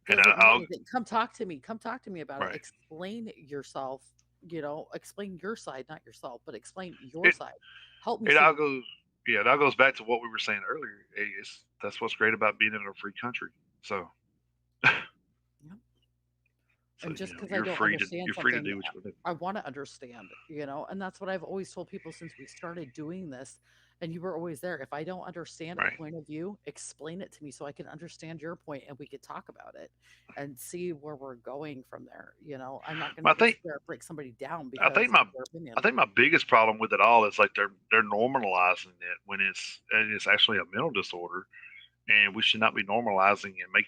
and doesn't mean I'll anything. Come talk to me. Come talk to me about it. right. Explain yourself. Explain your side, not yourself, but explain your It side. Help me it see all what. goes yeah, it all goes back to what we were saying earlier. That's what's great about being in a free country. So Yep. so And just because I you're don't free to understand do something, what you want to do. I want to understand, and that's what I've always told people since we started doing this. And you were always there. If I don't understand a Right. point of view, explain it to me so I can understand your point and we could talk about it and see where we're going from there. I'm not going I to just think break somebody down I think because my of their I opinion. think my biggest problem with it all is like they're normalizing it when it's actually a mental disorder, and we should not be normalizing and make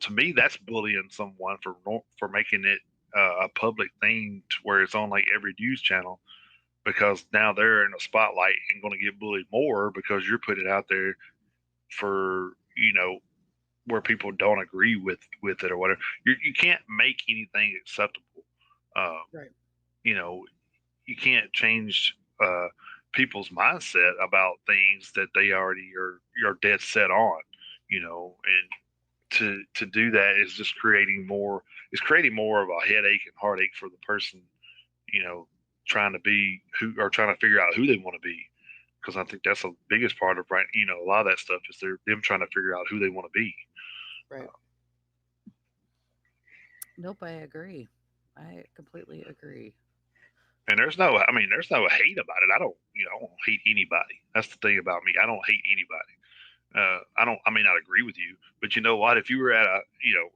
to me that's bullying someone for making it a public thing to where it's on like every news channel because now they're in a spotlight and going to get bullied more because you're putting it out there for where people don't agree with it or whatever. You can't make anything acceptable. Um, Right. you know, you can't change people's mindset about things that they already are dead set on. And to do that is just creating more of a headache and heartache for the person, you know, trying to be who or trying to figure out who they want to be. Because I think that's the biggest part of right, a lot of that stuff is them trying to figure out who they want to be. Right. Nope, I agree. I completely agree. And there's no hate about it. I don't hate anybody. That's the thing about me. I don't hate anybody. I may not agree with you, but you know what? If you were at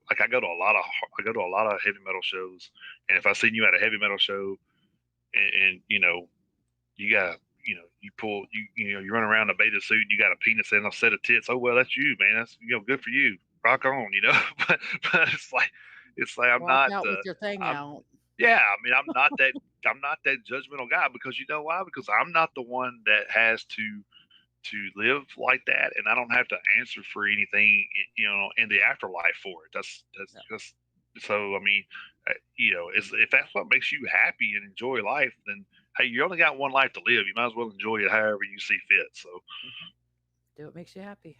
like I go to a lot of heavy metal shows, and if I seen you at a heavy metal show, and you got, you run around in a beta suit, and you got a penis and a set of tits. Oh well, that's you, man. That's good for you. Rock on, but it's like I'm Walk not. out with your thing I'm out. Yeah, I mean, I'm not that judgmental guy because you know why? Because I'm not the one that has to live like that, and I don't have to answer for anything, in the afterlife for it. That's Yeah. just so. I mean, if that's what makes you happy and enjoy life, then hey, you only got one life to live. You might as well enjoy it however you see fit. So, Mhm. Do what makes you happy.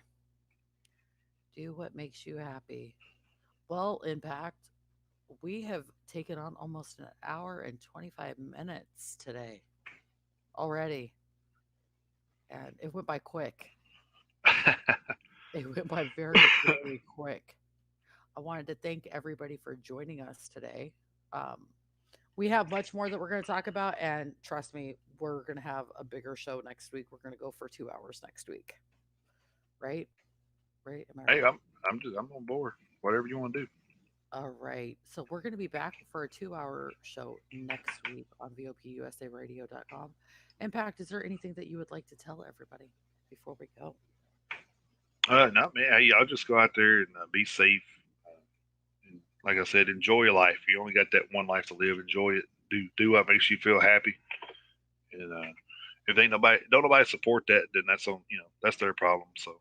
Do what makes you happy. Well, Impact, we have taken on almost an hour and 25 minutes today already, and it went by quick. It went by very, very quick. I wanted to thank everybody for joining us today. Um, we have much more that we're going to talk about, and trust me, we're going to have a bigger show next week. We're going to go for 2 hours next week, right? Right? Am I hey, right? I'm on board. Whatever you want to do. All right. So we're going to be back for a 2 hour show next week on VOPUSARadio.com. Impact, is there anything that you would like to tell everybody before we go? No, man. Hey, I'll just go out there and be safe. Uh, and like I said, enjoy your life. You only got that one life to live. Enjoy it. Do what makes you feel happy. And if ain't nobody, don't nobody support that, then that's on that's their problem. So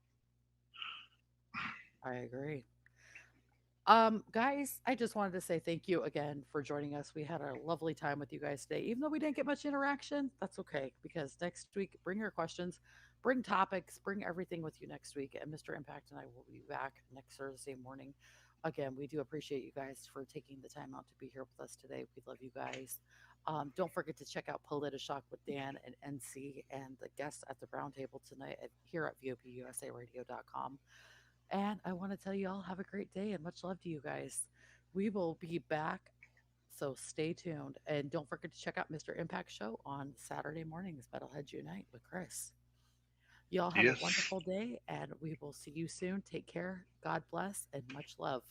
I agree. Guys, I just wanted to say thank you again for joining us. We had a lovely time with you guys today. Even though we didn't get much interaction, that's okay because next week, bring your questions, bring topics, bring everything with you next week. And Mr. Impact and I will be back next Thursday morning. Again, we do appreciate you guys for taking the time out to be here with us today. We love you guys. Don't forget to check out Politishock with Dan and NC and the guests at the roundtable tonight here at VOPUSARadio.com. And I want to tell you all have a great day and much love to you guys. We will be back. So stay tuned. And don't forget to check out Mr. Impact Show on Saturday mornings, Metalhead Unite with Chris. You all have a yes, wonderful day and we will see you soon. Take care. God bless and much love.